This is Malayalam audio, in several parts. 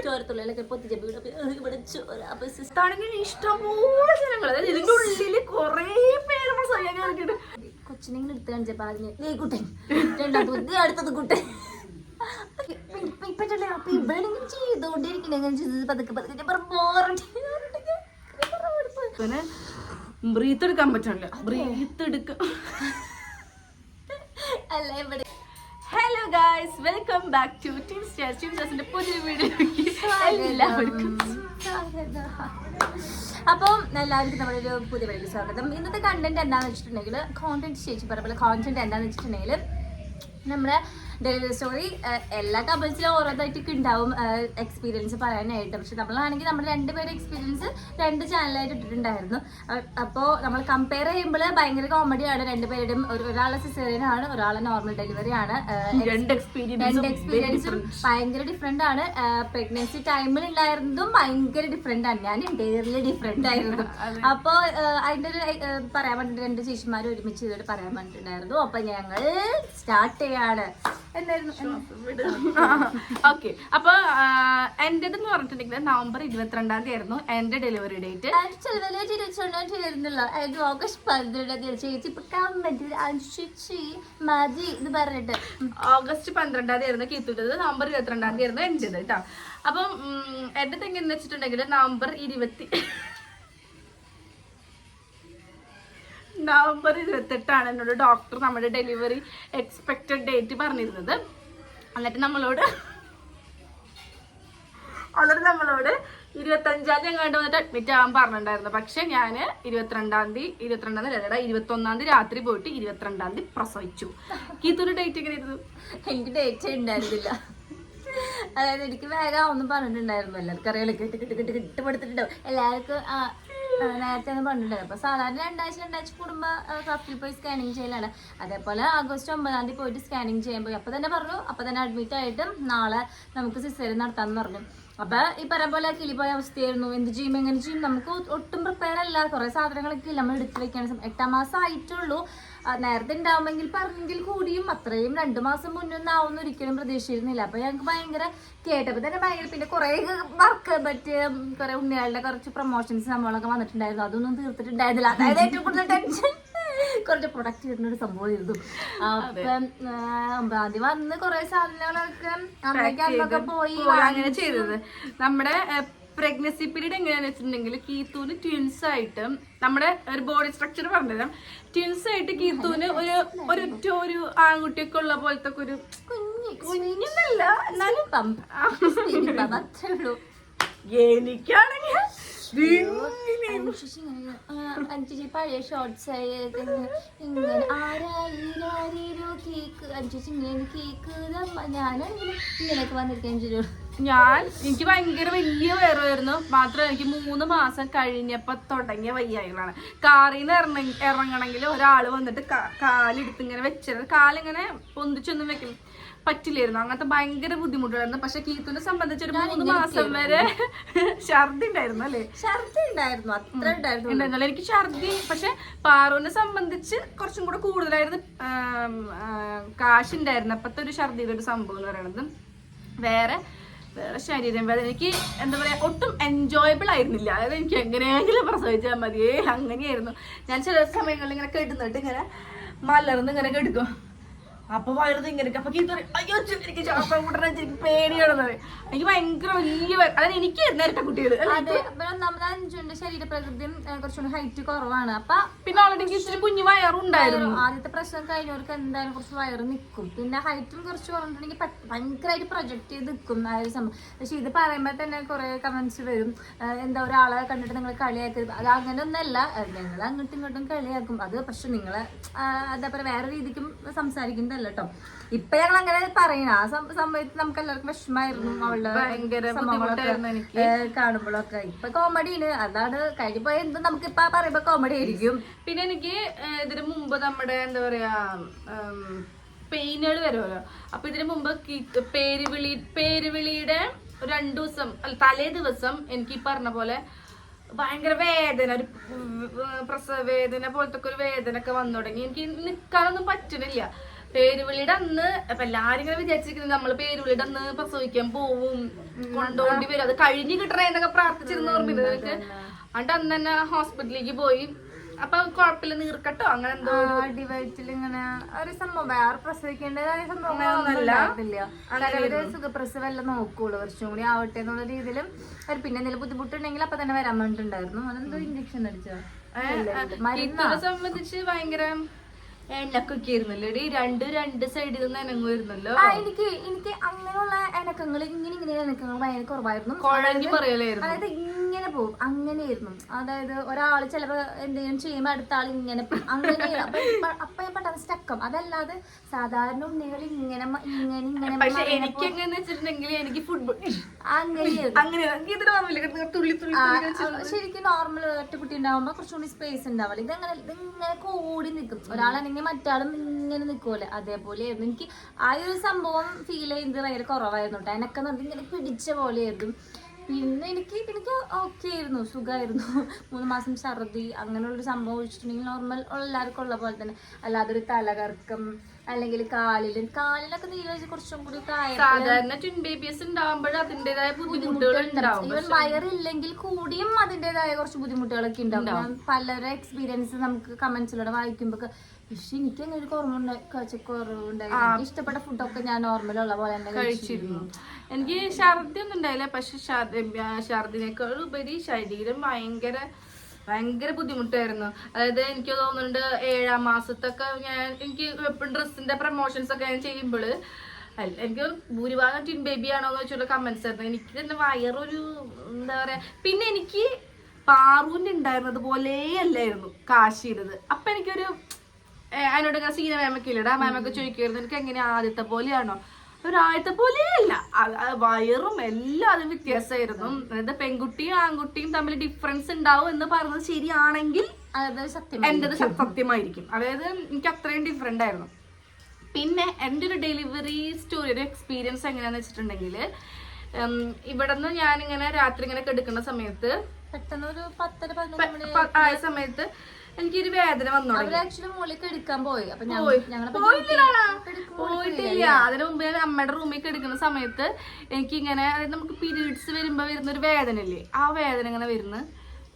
ചോരത്തുള്ളിലൊക്കെ പൊത്തിച്ച ഇവിടെ ഇഷ്ടംപോലെ ജനങ്ങൾ, അതായത് ഇതിന്റെ ഉള്ളില് കൊറേ പേര് കൊച്ചിനെങ്കിലും എടുത്ത് കാണിച്ചപ്പോ ആദ്യം നീ കുട്ടൻ, രണ്ടാമത്തെ അടുത്തത് കുട്ടൻ. പറ്റല്ലേ അപ്പൊ ഇവളെങ്കിലും ചെയ്തോണ്ടിരിക്കണേ പതുക്കെ ബ്രീത്ത് എടുക്കാൻ പറ്റില്ല, ബ്രീത്ത് എടുക്കാം. അല്ല ഇവിടെ. Hello guys, welcome back to ടീംസിന്റെ പുതിയ വീഡിയോയിലേക്ക് എല്ലാവർക്കും അപ്പം എല്ലാവർക്കും നമ്മുടെ ഒരു പുതിയ വീഡിയോയിലേക്ക് സ്വാഗതം. ഇന്നത്തെ കണ്ടന്റ് എന്താണെന്ന് വെച്ചിട്ടുണ്ടെങ്കിൽ കോണ്ടന്റ് ചേച്ചി പറഞ്ഞ കോണ്ടന്റ് എന്താണെന്ന് വെച്ചിട്ടുണ്ടെങ്കിൽ നമ്മുടെ ഡെലിവറി സ്റ്റോറി എല്ലാ കപ്പിൾസിലും ഓരോതായിട്ടൊക്കെ ഉണ്ടാവും എക്സ്പീരിയൻസ് പറയാനായിട്ട്. പക്ഷെ നമ്മളാണെങ്കിൽ നമ്മുടെ രണ്ടുപേരുടെ എക്സ്പീരിയൻസ് രണ്ട് ചാനലായിട്ട് ഇട്ടിട്ടുണ്ടായിരുന്നു. അപ്പോൾ നമ്മൾ കമ്പയർ ചെയ്യുമ്പോൾ ഭയങ്കര കോമഡിയാണ്. രണ്ടുപേരുടെയും ഒരാളെ സിസേറിയൻ ആണ്, ഒരാളെ നോർമൽ ഡെലിവറി ആണ്. രണ്ട് എക്സ്പീരിയൻസും ഭയങ്കര ഡിഫറെന്റ് ആണ്. പ്രഗ്നൻസി ടൈമിൽ ഉണ്ടായിരുന്നതും ഭയങ്കര ഡിഫറെന്റ് ആണ്. ഞാൻ ഡെയർലി ഡിഫറെന്റ് ആയിരുന്നു. അപ്പോൾ അതിൻ്റെ ഒരു പറയാൻ വേണ്ടിട്ട് രണ്ട് ചേച്ചിമാർ ഒരുമിച്ച് ചെയ്തിട്ട് പറയാൻ വേണ്ടിട്ടുണ്ടായിരുന്നു. അപ്പൊ ഞങ്ങൾ സ്റ്റാർട്ട് ചെയ്യാണ്. ഓക്കെ, അപ്പൊ എന്റേതെന്ന് പറഞ്ഞിട്ടുണ്ടെങ്കിൽ നവംബർ 22-ാം തീയതി ആയിരുന്നു എന്റെ ഡെലിവറി ഡേറ്റ്. ഓഗസ്റ്റ് 12 ചേച്ചി മതി എന്ന് പറഞ്ഞിട്ട് ഓഗസ്റ്റ് 12-ാം തീയതി ആയിരുന്നു കീത്തുട്ടത്, നവംബർ 22-ാം തീയതി ആയിരുന്നു എന്റേത് കേട്ടോ. അപ്പം എന്റെ തെങ്ങെന്ന് വെച്ചിട്ടുണ്ടെങ്കിൽ നവംബർ 28-ാണ് എന്നോട് ഡോക്ടർ നമ്മുടെ ഡെലിവറി എക്സ്പെക്റ്റഡ് ഡേറ്റ് പറഞ്ഞിരുന്നത്. എന്നിട്ട് നമ്മളോട് 25-ാം തീയതി എങ്ങാണ്ട് വന്നിട്ട് അഡ്മിറ്റ് ആവാൻ പറഞ്ഞിട്ടുണ്ടായിരുന്നു. പക്ഷെ ഞാൻ 21-ാം തീയതി രാത്രി പോയിട്ട് 22-ാം തീയതി പ്രസവിച്ചു. കീത്തൊരു ഡേറ്റ് എങ്ങനെ ആയിരുന്നു? എനിക്ക് ഡേറ്റ് ഉണ്ടായിരുന്നില്ല. അതായത് എനിക്ക് വേഗം ഒന്നും പറഞ്ഞിട്ടുണ്ടായിരുന്നു. എല്ലാവർക്കും അറിയാലോ, കിട്ടുപെടുത്തിട്ടുണ്ടാവും എല്ലാവർക്കും നേരത്തെ ഒന്നും പറഞ്ഞിട്ടുണ്ടായിരുന്നു. അപ്പൊ സാധാരണ രണ്ടാഴ്ച കൂടുമ്പോ ഹോസ്പിറ്റലിൽ പോയി സ്കാനിങ് ചെയ്യലാണ്. അതേപോലെ ഓഗസ്റ്റ് 9-ാം തീയതി പോയിട്ട് സ്കാനിങ് ചെയ്യാൻ പോയി. അപ്പൊ തന്നെ പറഞ്ഞു, അപ്പൊ തന്നെ അഡ്മിറ്റ് ആയിട്ട് നാളെ നമുക്ക് സിസേറിയൻ നടത്താന്ന് പറഞ്ഞു. അപ്പൊ ഈ പറഞ്ഞ പോലെ കിളിപ്പോയ അവസ്ഥയായിരുന്നു. എന്ത് ചെയ്യും, എങ്ങനെ ചെയ്യും, നമുക്ക് ഒട്ടും പ്രിപ്പയർ അല്ല. കുറെ സാധനങ്ങളൊക്കെ ഇല്ല നമ്മൾ എടുത്തു വെക്കാൻ. 8-ാം മാസം ആയിട്ടുള്ളൂ. നേരത്തെ ഉണ്ടാവുമെങ്കിൽ പറഞ്ഞെങ്കിൽ കൂടിയും അത്രയും 2 മാസം മുന്നൊന്നും ആവുന്ന ഒരിക്കലും പ്രതീക്ഷിച്ചിരുന്നില്ല. അപ്പൊ ഞങ്ങൾക്ക് ഭയങ്കര കേട്ടപ്പോ തന്നെ ഭയങ്കര, പിന്നെ കുറെ വർക്ക് പറ്റിയ കുറെ ഉണ്ണികളുടെ കുറച്ച് പ്രൊമോഷൻസ് നമ്മളൊക്കെ വന്നിട്ടുണ്ടായിരുന്നു. അതൊന്നും തീർത്തിട്ടുണ്ടായിരുന്നില്ല. അതായത് ഏറ്റവും കൂടുതൽ ടെൻഷൻ കുറച്ച് പ്രൊഡക്റ്റ് കിട്ടുന്ന സംഭവമായിരുന്നു. അപ്പം 9-ാം തീയതി വന്ന് കുറെ സാധനങ്ങളൊക്കെ അമ്മയ്ക്ക് പോയി അങ്ങനെ ചെയ്തത്. നമ്മുടെ പ്രഗ്നൻസി പീരീഡ് എങ്ങനെയാണെന്ന് വെച്ചിട്ടുണ്ടെങ്കിൽ കീത്തൂന് ട്വിൻസ് ആയിട്ട് നമ്മുടെ ഒരു ബോഡി സ്ട്രക്ചർ പറഞ്ഞുതരാം. ട്വിൻസ് ആയിട്ട് കീത്തൂന് ഒരു ആൺകുട്ടിയൊക്കെ ഉള്ള പോലത്തെ ഒരു കുഞ്ഞിന്നല്ല, എന്നാലും എനിക്കാണെങ്കിൽ പഴയ ഷോർട്സ് ഇങ്ങനെ ആരാരോ കേക്ക് അനുസരിച്ച് ഇങ്ങനെ കേക്ക് ഞാനാണെങ്കിൽ ഇങ്ങനെയൊക്കെ വന്നിരിക്കാൻ ചെയ്യും. എനിക്ക് ഭയങ്കര വലിയ വയറുമായിരുന്നു. മാത്രമല്ല എനിക്ക് 3 മാസം കഴിഞ്ഞപ്പോ തുടങ്ങിയ വയ്യായ്കളാണ്. കാറിൽ നിന്ന് ഇറങ്ങണമെങ്കിൽ ഒരാൾ വന്നിട്ട് കാലെടുത്ത് ഇങ്ങനെ വെച്ചത്, കാലിങ്ങനെ പൊന്തിച്ചൊന്നും വെക്കണം പറ്റില്ലായിരുന്നു. അങ്ങനത്തെ ഭയങ്കര ബുദ്ധിമുട്ടായിരുന്നു. പക്ഷെ കീത്തുനെ സംബന്ധിച്ച് ഒരു 3 മാസം വരെ ഛർദി ഉണ്ടായിരുന്നു. അല്ലേ? ഛർദി ഉണ്ടായിരുന്നു, അത്ര ഉണ്ടായിരുന്നു. എനിക്ക് ഛർദി. പക്ഷെ പാറുവിനെ സംബന്ധിച്ച് കുറച്ചും കൂടെ കൂടുതലായിരുന്നു കാശുണ്ടായിരുന്നു. അപ്പത്തെ ഒരു ഛർദിയുടെ ഒരു സംഭവം എന്ന് പറയുന്നത് വേറെ ശരീരം വേദന. എനിക്ക് എന്താ പറയാ, ഒട്ടും എൻജോയബിൾ ആയിരുന്നില്ല. അതായത് എനിക്ക് എങ്ങനെയെങ്കിലും പ്രസവിച്ചാൽ മതിയേ അങ്ങനെയായിരുന്നു. ഞാൻ ചില സമയങ്ങളിൽ ഇങ്ങനെ കെട്ടുന്നിട്ട് ഇങ്ങനെ മലർന്ന് ഇങ്ങനെ കെടുക്കും. അപ്പൊ വയറുത് ഇങ്ങനെ. അപ്പൊ അയ്യോ എനിക്ക് ശ്വാസം കൂട്ടണം, എനിക്ക് പേടിയാണെന്ന് പറയും. എനിക്ക് ഭയങ്കര വലിയ, അതായത് എനിക്ക് നേരത്തെ കുട്ടികള് നമ്മുടെ അഞ്ചുവിന്റെ ശരീരപ്രകൃതിയും കുറച്ചുകൂടി ഹൈറ്റ് കുറവാണ്. അപ്പൊ പിന്നെ ഓൾറെഡി ഇച്ചിരി കുഞ്ഞു വയറുണ്ടായിരുന്നു. ആദ്യത്തെ പ്രശ്നം കഴിഞ്ഞവർക്ക് എന്തായാലും കുറച്ച് വയറ് നിൽക്കും. പിന്നെ ഹൈറ്റും കുറച്ച് കുറഞ്ഞിട്ടുണ്ടെങ്കിൽ ഭയങ്കരമായിട്ട് പ്രൊജക്ട് ചെയ്ത് നിൽക്കും ആ ഒരു സംഭവം. പക്ഷെ ഇത് പറയുമ്പോൾ തന്നെ കുറെ കമന്റ്സ് വരും, എന്താ ഒരാളെ കണ്ടിട്ട് നിങ്ങൾ കളിയാക്കരുത്. അത് അങ്ങനെ ഒന്നല്ല, ഞങ്ങൾ അങ്ങോട്ടും ഇങ്ങോട്ടും കളിയാക്കും. അത് പക്ഷെ നിങ്ങളെ എന്താ പറയുക വേറെ രീതിക്കും സംസാരിക്കുന്നത് ട്ടോ. ഇപ്പൊ ഞങ്ങൾ അങ്ങനെ പറയണ ആ സമയത്ത് നമുക്ക് എല്ലാവർക്കും വിഷമായിരുന്നു അവളുടെ കാണുമ്പോഴൊക്കെ. ഇപ്പൊ കോമഡിയാണ്. അതാണ് കഴിഞ്ഞപ്പോയ എന്ത് നമുക്ക് ഇപ്പൊ പറയുമ്പോ കോമഡി ആയിരിക്കും. പിന്നെ എനിക്ക് ഇതിന് മുമ്പ് നമ്മുടെ എന്താ പറയാ പെയിനുകൾ വരുമല്ലോ. അപ്പൊ ഇതിന് മുമ്പ് പേരുവിളിയുടെ 2 ദിവസം തലേ ദിവസം എനിക്ക് പറഞ്ഞ പോലെ ഭയങ്കര വേദന, ഒരു പ്രസവ വേദന പോലത്തെ ഒരു വേദന ഒക്കെ വന്നു തുടങ്ങി. എനിക്ക് നിൽക്കാനൊന്നും പറ്റണില്ല. പേരുവിളിയുടെ അന്ന് അപ്പൊ എല്ലാരും ഇങ്ങനെ വിചാരിച്ചിരിക്കുന്നത് നമ്മള് പേരുവിളിയുടെ അന്ന് പ്രസവിക്കാൻ പോവും, കൊണ്ടുപോണ്ടി വരും, അത് കഴിഞ്ഞ് കിട്ടണേ എന്നൊക്കെ പ്രാർത്ഥിച്ചിരുന്ന ഓർമ്മയില്ല നിനക്ക്? എന്നിട്ട് അന്ന് തന്നെ ഹോസ്പിറ്റലിലേക്ക് പോയി. അപ്പൊ കുഴപ്പമില്ല, നീർക്കട്ടോ അങ്ങനെ എന്തോ അടിവയറ്റിൽ ഇങ്ങനെ ഒരു സംഭവം, വേറെ പ്രസവിക്കേണ്ടതായ സംഭവം സുഖപ്രസവം എല്ലാം നോക്കുള്ളൂ, കുറച്ചും കൂടി ആവട്ടെ എന്നുള്ള രീതിയിലും. പിന്നെ എന്തെങ്കിലും ബുദ്ധിമുട്ടുണ്ടെങ്കിൽ അപ്പൊ തന്നെ വരാൻ വേണ്ടിട്ടുണ്ടായിരുന്നു. അതെന്തോ ഇഞ്ചക്ഷൻ അടിച്ചോ? ഇതിനെ സംബന്ധിച്ച് ഭയങ്കര എണ്ണക്കൊക്കെ ആയിരുന്നല്ലോ, രണ്ട് സൈഡിൽ നിന്ന് എനങ്ങുമായിരുന്നല്ലോ. എനിക്ക് അങ്ങനെയുള്ള എനക്കങ്ങൾ ഇങ്ങനെ എനക്കങ്ങൾ ഭയങ്കര കുറവായിരുന്നു. കുഴഞ്ഞു പറയലായിരുന്നു, അതായത് ഇങ്ങനെ പോകും, അങ്ങനെയായിരുന്നു. അതായത് ഒരാള് ചിലപ്പോ എന്തെങ്കിലും ചെയ്യുമ്പോ അടുത്ത ആൾ ഇങ്ങനെ അങ്ങനെ, അപ്പൊ ഞാൻ പെട്ടെന്ന് സ്റ്റക്കം. അതല്ലാതെ സാധാരണ ഉണ്ണികൾ ഇങ്ങനെ ഇങ്ങനെ പക്ഷെ എനിക്ക് എങ്ങനെ വെച്ചിട്ടുണ്ടെങ്കിൽ എനിക്ക് ഫുട്ബോൾ ശരിക്കും നോർമൽ ഒറ്റ കുട്ടി ഉണ്ടാവുമ്പോ കുറച്ചുകൂടി സ്പേസ് ഉണ്ടാവില്ല. ഇതിങ്ങനെ കൂടി നിൽക്കും, ഒരാളാണെങ്കിൽ മറ്റാളും ഇങ്ങനെ നിൽക്കുമല്ലേ, അതേപോലെ ആയിരുന്നു. എനിക്ക് ആ ഒരു സംഭവം ഫീൽ ചെയ്യുന്നത് ഭയങ്കര കുറവായിരുന്നു കേട്ടോ. എനക്ക് ഇങ്ങനെ പിടിച്ച പോലെയായിരുന്നു. പിന്നെ എനിക്ക് ഓക്കെ ആയിരുന്നു, സുഖമായിരുന്നു. 3 മാസം ഛർദി അങ്ങനെയുള്ളൊരു സംഭവം വെച്ചിട്ടുണ്ടെങ്കിൽ നോർമൽ എല്ലാവർക്കും ഉള്ള പോലെ തന്നെ. അല്ലാതെ ഒരു തലകറക്കം അല്ലെങ്കിൽ കാലിലൊക്കെ നീര് വെച്ച് കുറച്ചും കൂടി സാധാരണ ട്വിൻ ബേബീസ് ഉണ്ടാവുമ്പോൾ അതിന്റേതായ ബുദ്ധിമുട്ടുകൾ ഉണ്ടാവും. ഈവൻ വയറില്ലെങ്കിൽ കൂടിയും അതിന്റേതായ കുറച്ച് ബുദ്ധിമുട്ടുകളൊക്കെ ഉണ്ടാവും. പലരുടെ എക്സ്പീരിയൻസ് നമുക്ക് കമന്റ്സിലൂടെ വായിക്കുമ്പോ, പക്ഷെ എനിക്ക് അങ്ങനെ ഒരു കുറവുണ്ടായി. ഇഷ്ടപ്പെട്ട ഫുഡൊക്കെ ഞാൻ നോർമൽ ഉള്ള പോലെ തന്നെ കഴിച്ചിരുന്നു. എനിക്ക് ഛർദി ഒന്നും ഉണ്ടായില്ല, പക്ഷെ ഛർദിനേക്കാൾ ഉപരി ശരീരം ഭയങ്കര ബുദ്ധിമുട്ടായിരുന്നു. അതായത് എനിക്ക് തോന്നുന്നുണ്ട് 7ാം മാസത്തൊക്കെ എനിക്ക് എപ്പോഴും ഡ്രസ്സിന്റെ പ്രൊമോഷൻസ് ഒക്കെ ഞാൻ ചെയ്യുമ്പോൾ എനിക്ക് ഭൂരിഭാഗം ട്വിൻ ബേബി ആണോ എന്ന് വെച്ചുള്ള കമന്റ്സ് ആയിരുന്നു. എനിക്ക് തന്നെ വയറൊരു എന്താ പറയാ. പിന്നെ എനിക്ക് പാറൂന്റെ ഉണ്ടായിരുന്നത് പോലെ അല്ലായിരുന്നു കാശിയുടേത്. അപ്പൊ എനിക്കൊരു അതിനോട് ഇങ്ങനെ സീന മാമൊക്കെ ഇല്ലടാ, മാമൊക്കെ ചോദിക്കുമായിരുന്നു എനിക്ക് എങ്ങനെ ആദ്യത്തെ പോലെയാണോ? ഒരാദ്യത്തെ പോലെയല്ല, വയറും എല്ലാം അതും വ്യത്യാസമായിരുന്നു. അതായത് പെൺകുട്ടിയും ആൺകുട്ടിയും തമ്മിൽ ഡിഫറൻസ് ഉണ്ടാവും എന്ന് പറഞ്ഞത് ശരിയാണെങ്കിൽ എന്റേത് സത്യമായിരിക്കും. അതായത് എനിക്ക് അത്രയും ഡിഫറെന്റ് ആയിരുന്നു. പിന്നെ എൻ്റെ ഒരു ഡെലിവറി സ്റ്റോറി, ഒരു എക്സ്പീരിയൻസ് എങ്ങനെയാന്ന് വെച്ചിട്ടുണ്ടെങ്കിൽ, ഇവിടുന്ന് ഞാനിങ്ങനെ രാത്രി ഇങ്ങനെ കിടക്കുന്ന സമയത്ത് പെട്ടെന്ന് ഒരു 10-11 ആയ സമയത്ത് എനിക്കൊരു വേദന വന്നു. പോയിട്ടില്ല. അതിന് മുമ്പ് ഞാൻ അമ്മയുടെ റൂമിൽ കിടക്കുന്ന സമയത്ത് എനിക്കിങ്ങനെ, അതായത് നമുക്ക് പീരീഡ്സ് വരുമ്പോ വരുന്ന ഒരു വേദന ഇല്ലേ, ആ വേദന ഇങ്ങനെ വരുന്നു,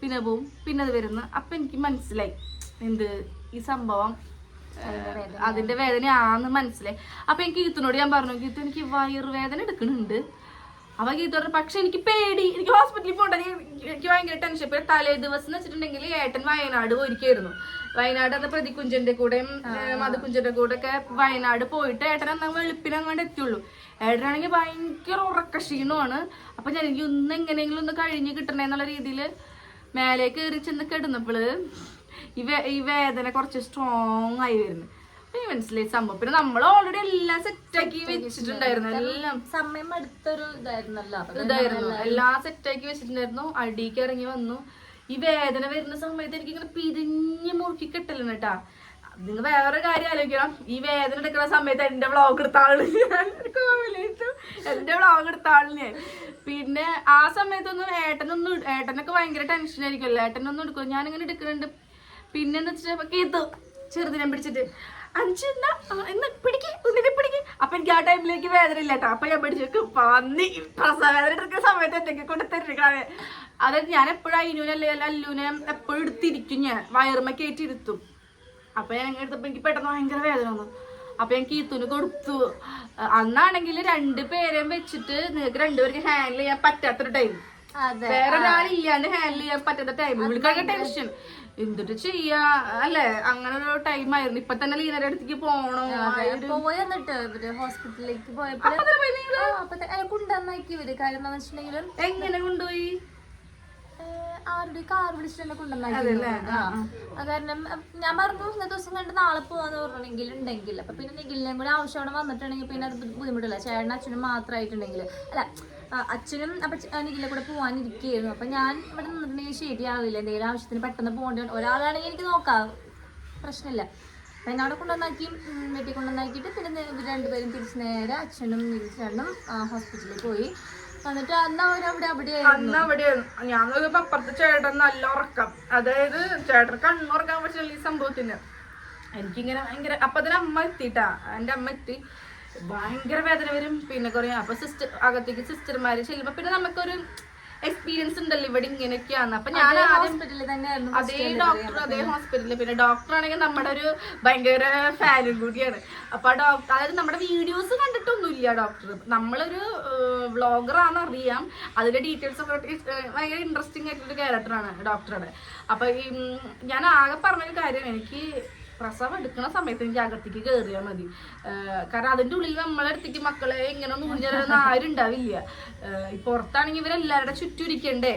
പിന്നെ പോവും, പിന്നെ അത് വരുന്നു. അപ്പൊ എനിക്ക് മനസ്സിലായി എന്ത് ഈ സംഭവം അതിന്റെ വേദനയാന്ന് മനസ്സിലായി. അപ്പൊ എനിക്ക് ഗീത്തിനോട് ഞാൻ പറഞ്ഞു, ഗീത്ത് എനിക്ക് വയറുവേദന എടുക്കുന്നുണ്ട്. അപ്പൊ ഗീത്തോട്, പക്ഷെ എനിക്ക് പേടി, എനിക്ക് ഹോസ്പിറ്റലിൽ പോകണ്ട, എനിക്ക് ഭയങ്കര ടെൻഷൻ. ഇപ്പൊ തലേ ദിവസം എന്ന് വെച്ചിട്ടുണ്ടെങ്കിൽ ഏട്ടൻ വയനാട് പോയിരിക്കായിരുന്നു. വയനാട് അന്ന് പ്രതികുഞ്ചന്റെ കൂടെയും മധുകുഞ്ചന്റെ കൂടെ ഒക്കെ വയനാട് പോയിട്ട് ഏട്ടൻ അന്ന് വെളുപ്പിനങ്ങാണ്ട് എത്തിയുള്ളൂ. ഏട്ടനാണെങ്കിൽ ഭയങ്കര ഉറക്കക്ഷീണമാണ്. അപ്പൊ ഞാൻ എനിക്ക് ഒന്ന് എങ്ങനെയെങ്കിലും ഒന്ന് കഴിഞ്ഞ് കിട്ടണേ എന്നുള്ള രീതിയിൽ മേലേക്ക് കയറി ചെന്ന് കിടന്നപ്പോള് ഈ വേദന കുറച്ച് സ്ട്രോങ് ആയി വരുന്നു. മനസ്സിലായി സംഭവം. പിന്നെ നമ്മൾ ഓൾറെഡി എല്ലാം സെറ്റാക്കി വെച്ചിട്ടുണ്ടായിരുന്നു, എല്ലാം സമയം അടുത്തൊരു ഇതായിരുന്നു, എല്ലാം സെറ്റാക്കി വെച്ചിട്ടുണ്ടായിരുന്നു. അടിക്ക് ഇറങ്ങി വന്നു. ഈ വേദന വരുന്ന സമയത്ത് എനിക്ക് ഇങ്ങനെ പിരിഞ്ഞ് മുറുക്കി കിട്ടലാണ് കേട്ടാ. നിങ്ങൾ വേറെ കാര്യം ആലോചിക്കണം, ഈ വേദന എടുക്കുന്ന സമയത്ത് എന്റെ വ്ളോഗ് എടുത്ത ആള് എന്റെ വ്ളോഗ് എടുത്ത ആള് ഞാൻ. പിന്നെ ആ സമയത്തൊന്നും ഏട്ടനൊക്കെ ഭയങ്കര ടെൻഷൻ ആയിരിക്കുമല്ലോ, ഏട്ടനൊന്നും എടുക്കും. ഞാനിങ്ങനെ എടുക്കുന്നുണ്ട്. പിന്നെന്ന് വെച്ചിട്ട് കേത്തു ചെറുതിനെ പിടിച്ചിട്ട് പിടിക്ക്. അപ്പൊ എനിക്ക് ആ ടൈമിലേക്ക് വേദന ഇല്ല കേട്ടോ. അപ്പൊ ഞാൻ പിടിച്ചു പന്നി പ്രസവേദന എടുക്കുന്ന സമയത്ത് എന്തൊക്കെ കൊണ്ട് തരുന്നേ. അതായത് ഞാൻ എപ്പോഴും അല്ലൂനെ എപ്പോഴും എടുത്തിരിക്കും, ഞാൻ വയറുമ്മ കയറ്റിയിരുത്തും. അപ്പൊ ഞാൻ എങ്ങനെ എടുത്തപ്പോ എനിക്ക് പെട്ടെന്ന് ഭയങ്കര വേദന വന്നു. അപ്പൊ ഞാൻ കീത്തുന് കൊടുത്തു. അന്നാണെങ്കിൽ 2 പേരെയും വെച്ചിട്ട് നിങ്ങൾക്ക് 2 പേർക്ക് ഹാൻഡിൽ ചെയ്യാൻ പറ്റാത്തൊരു ടൈം, വേറെ ഒരാളില്ലാണ്ട് ഹാൻഡിൽ ചെയ്യാൻ പറ്റാത്ത ടൈം. ഇവൾക്കൊക്കെ ടെൻഷൻ എന്തിട്ട് ചെയ്യാ അല്ലേ, അങ്ങനെ ഒരു ടൈം ആയിരുന്നു. ഇപ്പൊ തന്നെ ലീനയുടെ അടുത്തേക്ക് പോണോ പോയിട്ട് ഹോസ്പിറ്റലിലേക്ക് പോയപ്പോ കൊണ്ടുവന്നാക്കി ഇവര്. കാര്യം എന്താന്ന് വെച്ചിട്ടുണ്ടെങ്കിലും എങ്ങനെ കൊണ്ടുപോയി, ആരുടെ കാർ വിളിച്ചിട്ട് കൊണ്ടുവന്നാക്കി. കാരണം ഞാൻ പറഞ്ഞു ഇന്നത്തെ ദിവസം കണ്ട് നാളെ പോവാന്ന് പറഞ്ഞിട്ടുണ്ടെങ്കിൽ ഉണ്ടെങ്കിൽ, അപ്പൊ പിന്നെ നിഖിലിനെയും കൂടെ ആവശ്യം അവിടെ വന്നിട്ടുണ്ടെങ്കിൽ പിന്നെ അത് ബുദ്ധിമുട്ടില്ല. ചേട്ടനും അച്ഛനും മാത്രമായിട്ടുണ്ടെങ്കിൽ അല്ല, അച്ഛനും അപ്പൊ നിഖിലെ കൂടെ പോവാനിരിക്കുകയായിരുന്നു. അപ്പൊ ഞാൻ ഇവിടെ നിന്നിട്ടുണ്ടെങ്കിൽ ശരിയാവില്ല, എന്തെങ്കിലും ആവശ്യത്തിന് പെട്ടെന്ന് പോകേണ്ടി ഒരാളാണെങ്കിൽ എനിക്ക് നോക്കാം, പ്രശ്നമില്ല. അപ്പൊ എന്നെ അവിടെ കൊണ്ടുവന്നാക്കി, വീട്ടിൽ കൊണ്ടുവന്നാക്കിയിട്ട് പിന്നെ 2 പേരും തിരിച്ച് നേരെ അച്ഛനും ചേട്ടനും ഹോസ്പിറ്റലിൽ പോയി. എന്നിട്ട് അന്ന് അവിടെയായിരുന്നു. ഞാൻ നോക്കിയപ്പോ അപ്പുറത്തെ ചേട്ടൻ നല്ല ഉറക്കം, അതായത് ചേട്ടൻ കണ്ണുറക്കാൻ പറ്റില്ല ഈ സംഭവത്തിന്. എനിക്കിങ്ങനെ ഭയങ്കര അപ്പൊ അതിന് അമ്മ എത്തിട്ടാ, എൻ്റെ അമ്മ എത്തി, ഭയങ്കര വേദന വരും. പിന്നെ കുറേ അപ്പൊ അകത്തേക്ക് സിസ്റ്റർമാര് ചെല്ലുമ്പോ പിന്നെ നമുക്കൊരു എക്സ്പീരിയൻസ് ഉണ്ടല്ലോ ഇവിടെ ഇങ്ങനെയൊക്കെയാണ്. അപ്പൊ ഞാൻ അതേ ഡോക്ടർ അതേ ഹോസ്പിറ്റലിൽ, പിന്നെ ഡോക്ടർ ആണെങ്കിൽ നമ്മുടെ ഒരു ഭയങ്കര ഫാനും കൂടിയാണ്. അപ്പൊ ഡോക്ടർ അതായത് നമ്മുടെ വീഡിയോസ് കണ്ടിട്ടൊന്നുമില്ല ഡോക്ടർ, നമ്മളൊരു വ്ളോഗറാണെന്ന് അറിയാം, അതിന്റെ ഡീറ്റെയിൽസ് ഒക്കെ ഭയങ്കര ഇൻട്രസ്റ്റിംഗ് ആയിട്ടുള്ള ക്യാരക്ടറാണ് ഡോക്ടറുടെ. അപ്പൊ ഞാൻ ആകെ പറഞ്ഞൊരു കാര്യം, എനിക്ക് പ്രസവം എടുക്കുന്ന സമയത്ത് എനിക്ക് അകത്തേക്ക് കയറിയാൽ മതി, കാരണം അതിൻ്റെ ഉള്ളിൽ നമ്മളടുത്തേക്ക് മക്കളെ ഇങ്ങനെ ഒന്നും ഊഞ്ഞാലൊന്നും ആരും ഉണ്ടാവില്ല. പുറത്താണെങ്കിൽ ഇവരെല്ലാവരുടെ ചുറ്റും ഇരിക്കണ്ടേ.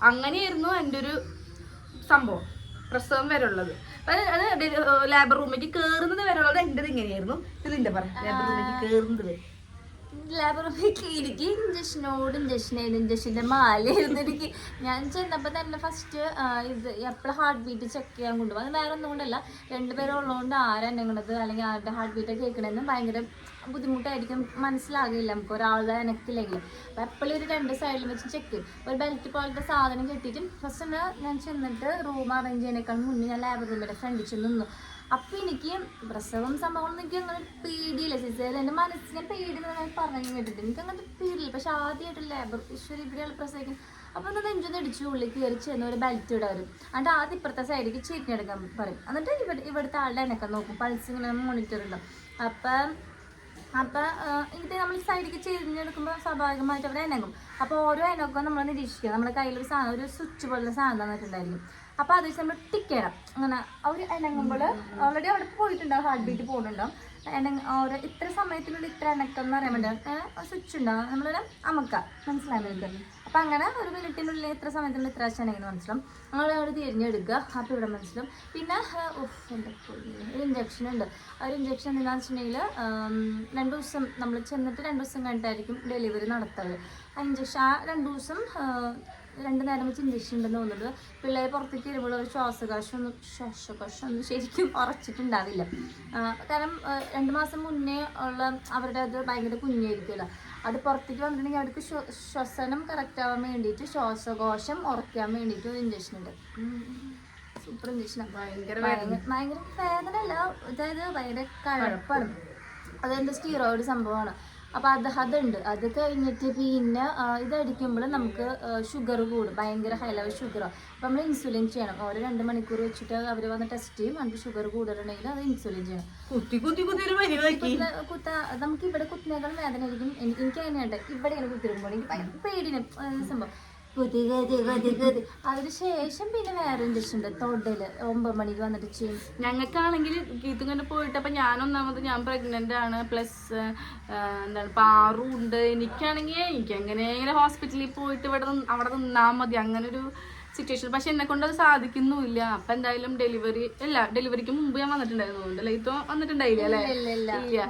അങ്ങനെയായിരുന്നു എൻ്റെ ഒരു സംഭവം പ്രസവം വരെ ഉള്ളത്. അത് ലേബർ റൂമിലേക്ക് കയറുന്നത് വരെ ഉള്ളത് എൻ്റെത് ഇങ്ങനെയായിരുന്നു. ഇതിൻ്റെ പറയാം ലേബർ റൂമിലേക്ക് കയറുന്നത് വരെ എനിക്ക് ഇഞ്ചക്ഷൻ്റെ മാലയായിരുന്നു. എനിക്ക് ഞാൻ ചെന്നപ്പോൾ തന്നെ ഫസ്റ്റ് ഇത് എപ്പോഴും ഹാർട്ട് ബീറ്റ് ചെക്ക് ചെയ്യാൻ കൊണ്ടുപോകും. അത് വേറെ ഒന്നും കൊണ്ടല്ല, രണ്ടുപേരും ഉള്ളതുകൊണ്ട് ആരെണ്ണങ്ങണത് അല്ലെങ്കിൽ ആരുടെ ഹാർട്ട് ബീറ്റ് കേൾക്കണമെന്ന് ഭയങ്കര ബുദ്ധിമുട്ടായിരിക്കും, മനസ്സിലാകില്ല നമുക്ക് ഒരാളുടെ എനക്കില്ലെങ്കിൽ. അപ്പോൾ എപ്പോഴും ഒരു രണ്ട് സൈഡിലും വെച്ച് ചെക്ക് ചെയ്യും. ഒരു ബെൽറ്റ് പോലത്തെ സാധനം കെട്ടിയിട്ട് ഫസ്റ്റ് ഞാൻ ചെന്നിട്ട് റൂം അറേഞ്ച് ചെയ്യുന്നതിനേക്കാൾ മുന്നേ ഞാൻ ലേബർ റൂമിൻ്റെ ഫ്രണ്ടിൽ ചെന്ന് നിന്നു. അപ്പം എനിക്ക് പ്രസവം സംഭവം എനിക്ക് അങ്ങനെ പേടിയില്ല. സിസ്റ്റർ എൻ്റെ മനസ്സിനെ പേടി പറഞ്ഞു കേട്ടിട്ട് എനിക്ക് അങ്ങനെ പേടിയില്ല. പക്ഷെ ആദ്യമായിട്ട് ലേബർ ഈശ്വരി ഇവിടെയുള്ള പ്രസവിക്കും. അപ്പോൾ ഒന്ന് നെഞ്ചൊന്ന് ഇടിച്ച് ഉള്ളിൽ കയറി ചെന്ന് ഒരു ബെൽറ്റ് ഇടാൻ വരും. എന്നിട്ട് ആദ്യം ഇപ്പുറത്തെ സൈഡിലേക്ക് ചീറ്റിനെടുക്കാൻ പറയും. എന്നിട്ട് ഇവിടുത്തെ ആളുടെ എനക്കം നോക്കും, പൾസ് ഇങ്ങനെ മോണിറ്റർ ഉണ്ടാവും. അപ്പം ഇത് നമ്മൾ സൈഡിലേക്ക് ചെരിഞ്ഞെടുക്കുമ്പോൾ സ്വാഭാവികമായിട്ട് അവിടെ എനങ്ങും. അപ്പോൾ ഓരോ എനക്കും നമ്മൾ നിരീക്ഷിക്കുക. നമ്മുടെ കയ്യിലൊരു സാധനം, ഒരു സ്വിച്ച് പോലുള്ള സാധനം തന്നിട്ടുണ്ടായിരിക്കും. അപ്പോൾ അത് വെച്ച് നമ്മൾ ടിക്ക് ചെയ്യണം. അങ്ങനെ അവർ എനങ്ങുമ്പോൾ ഓൾറെഡി അവിടെ പോയിട്ടുണ്ടാവും, ഹാർട്ട് ബീറ്റ് പോകുന്നുണ്ടാവും. ഓരോ ഇത്ര സമയത്തിനുള്ളിൽ ഇത്ര എനക്കം എന്ന് പറയാൻ വേണ്ടി സ്വിച്ച് ഉണ്ടാവും, നമ്മളിവിടെ അമക്കാം, മനസ്സിലാൻ വേണ്ടി. അപ്പം അങ്ങനെ ഒരു മിനിറ്റിനുള്ളിൽ ഇത്ര സമയത്തിനുള്ളിൽ ഇത്ര ആശാനെങ്കിൽ മനസ്സിലാവും. അങ്ങനെ അവിടെ തിരിഞ്ഞെടുക്കുക. അപ്പോൾ ഇവിടെ മനസ്സിലാവും. പിന്നെ എൻ്റെ ഒരു ഇഞ്ചക്ഷൻ ഉണ്ട്. ഒരു ഇഞ്ചക്ഷൻ എന്താണെന്ന് വെച്ചിട്ടുണ്ടെങ്കിൽ 2 ദിവസം നമ്മൾ ചെന്നിട്ട് 2 ദിവസം കഴിഞ്ഞിട്ടായിരിക്കും ഡെലിവറി നടത്തുന്നത്. ആ ഇഞ്ചക്ഷൻ 2 ദിവസം 2 നേരം വെച്ച് ഇഞ്ചക്ഷൻ ഉണ്ടെന്ന് തോന്നുന്നത്. പിള്ളേർ പുറത്തേക്ക് വരുമ്പോൾ ഒരു ശ്വാസകോശം ഒന്നും ശരിക്കും ഉറച്ചിട്ടുണ്ടാവില്ല. കാരണം 2 മാസം മുന്നേ ഉള്ള അവരുടെ അത് ഭയങ്കര കുഞ്ഞായിരിക്കുമല്ലോ. അത് പുറത്തേക്ക് വന്നിട്ടുണ്ടെങ്കിൽ അവർക്ക് ശ്വസനം കറക്റ്റ് ആവാൻ വേണ്ടിയിട്ട് ശ്വാസകോശം ഉറക്കാൻ വേണ്ടിയിട്ട് ഒരു ഇഞ്ചക്ഷൻ ഉണ്ട്. സൂപ്പർ ഇഞ്ചക്ഷനാണ്. ഭയങ്കര വേദന അല്ല, അതായത് ഭയങ്കര കഴപ്പാണ്. അതെന്താ സ്റ്റീറോയിഡ് സംഭവമാണ്. അപ്പോൾ അതുണ്ട്. അത് കഴിഞ്ഞിട്ട് പിന്നെ ഇതടിക്കുമ്പോൾ നമുക്ക് ഷുഗർ കൂടും, ഭയങ്കര ഹൈ ലെവൽ ഷുഗറാണ്. അപ്പോൾ നമ്മൾ ഇൻസുലിൻ ചെയ്യണം. ഓരോ 2 മണിക്കൂർ വെച്ചിട്ട് അവർ വന്ന് ടെസ്റ്റ് ചെയ്യും. നമുക്ക് ഷുഗർ കൂടുതലുണ്ടെങ്കിൽ അത് ഇൻസുലിൻ ചെയ്യണം. നമുക്ക് ഇവിടെ കുത്തിനേക്കാൾ വേദന ആയിരിക്കും. എനിക്ക് അങ്ങനെയുണ്ട്. ഇവിടെയാണ് കുത്തിരുമ്പോൾ എനിക്ക് ഭയങ്കര പേടിന് സംഭവം. അതിനുശേഷം പിന്നെ വേറെ ഇഞ്ചക്ഷൻ ഉണ്ട് തൊടല് 9 മണിക്ക് വന്നിട്ട് ചെയ്യും. ഞങ്ങൾക്കാണെങ്കിൽ ഗീത്തുങ്ങനെ പോയിട്ട് അപ്പം ഞാൻ പ്രഗ്നന്റ് ആണ്, പ്ലസ് എന്താണ് പാറും ഉണ്ട്. എനിക്കാണെങ്കിൽ എനിക്ക് എങ്ങനെയെങ്കിലും ഹോസ്പിറ്റലിൽ പോയിട്ട് അവിടെ നിന്നാൽ മതി, അങ്ങനെ ഒരു സിറ്റുവേഷൻ. പക്ഷെ എന്നെ കൊണ്ട് അത് സാധിക്കുന്നുമില്ല. അപ്പം എന്തായാലും ഡെലിവറിക്ക് മുമ്പ് ഞാൻ വന്നിട്ടുണ്ടായിരുന്നു. ലൈത്തോ വന്നിട്ടുണ്ടായില്ല അല്ലേ?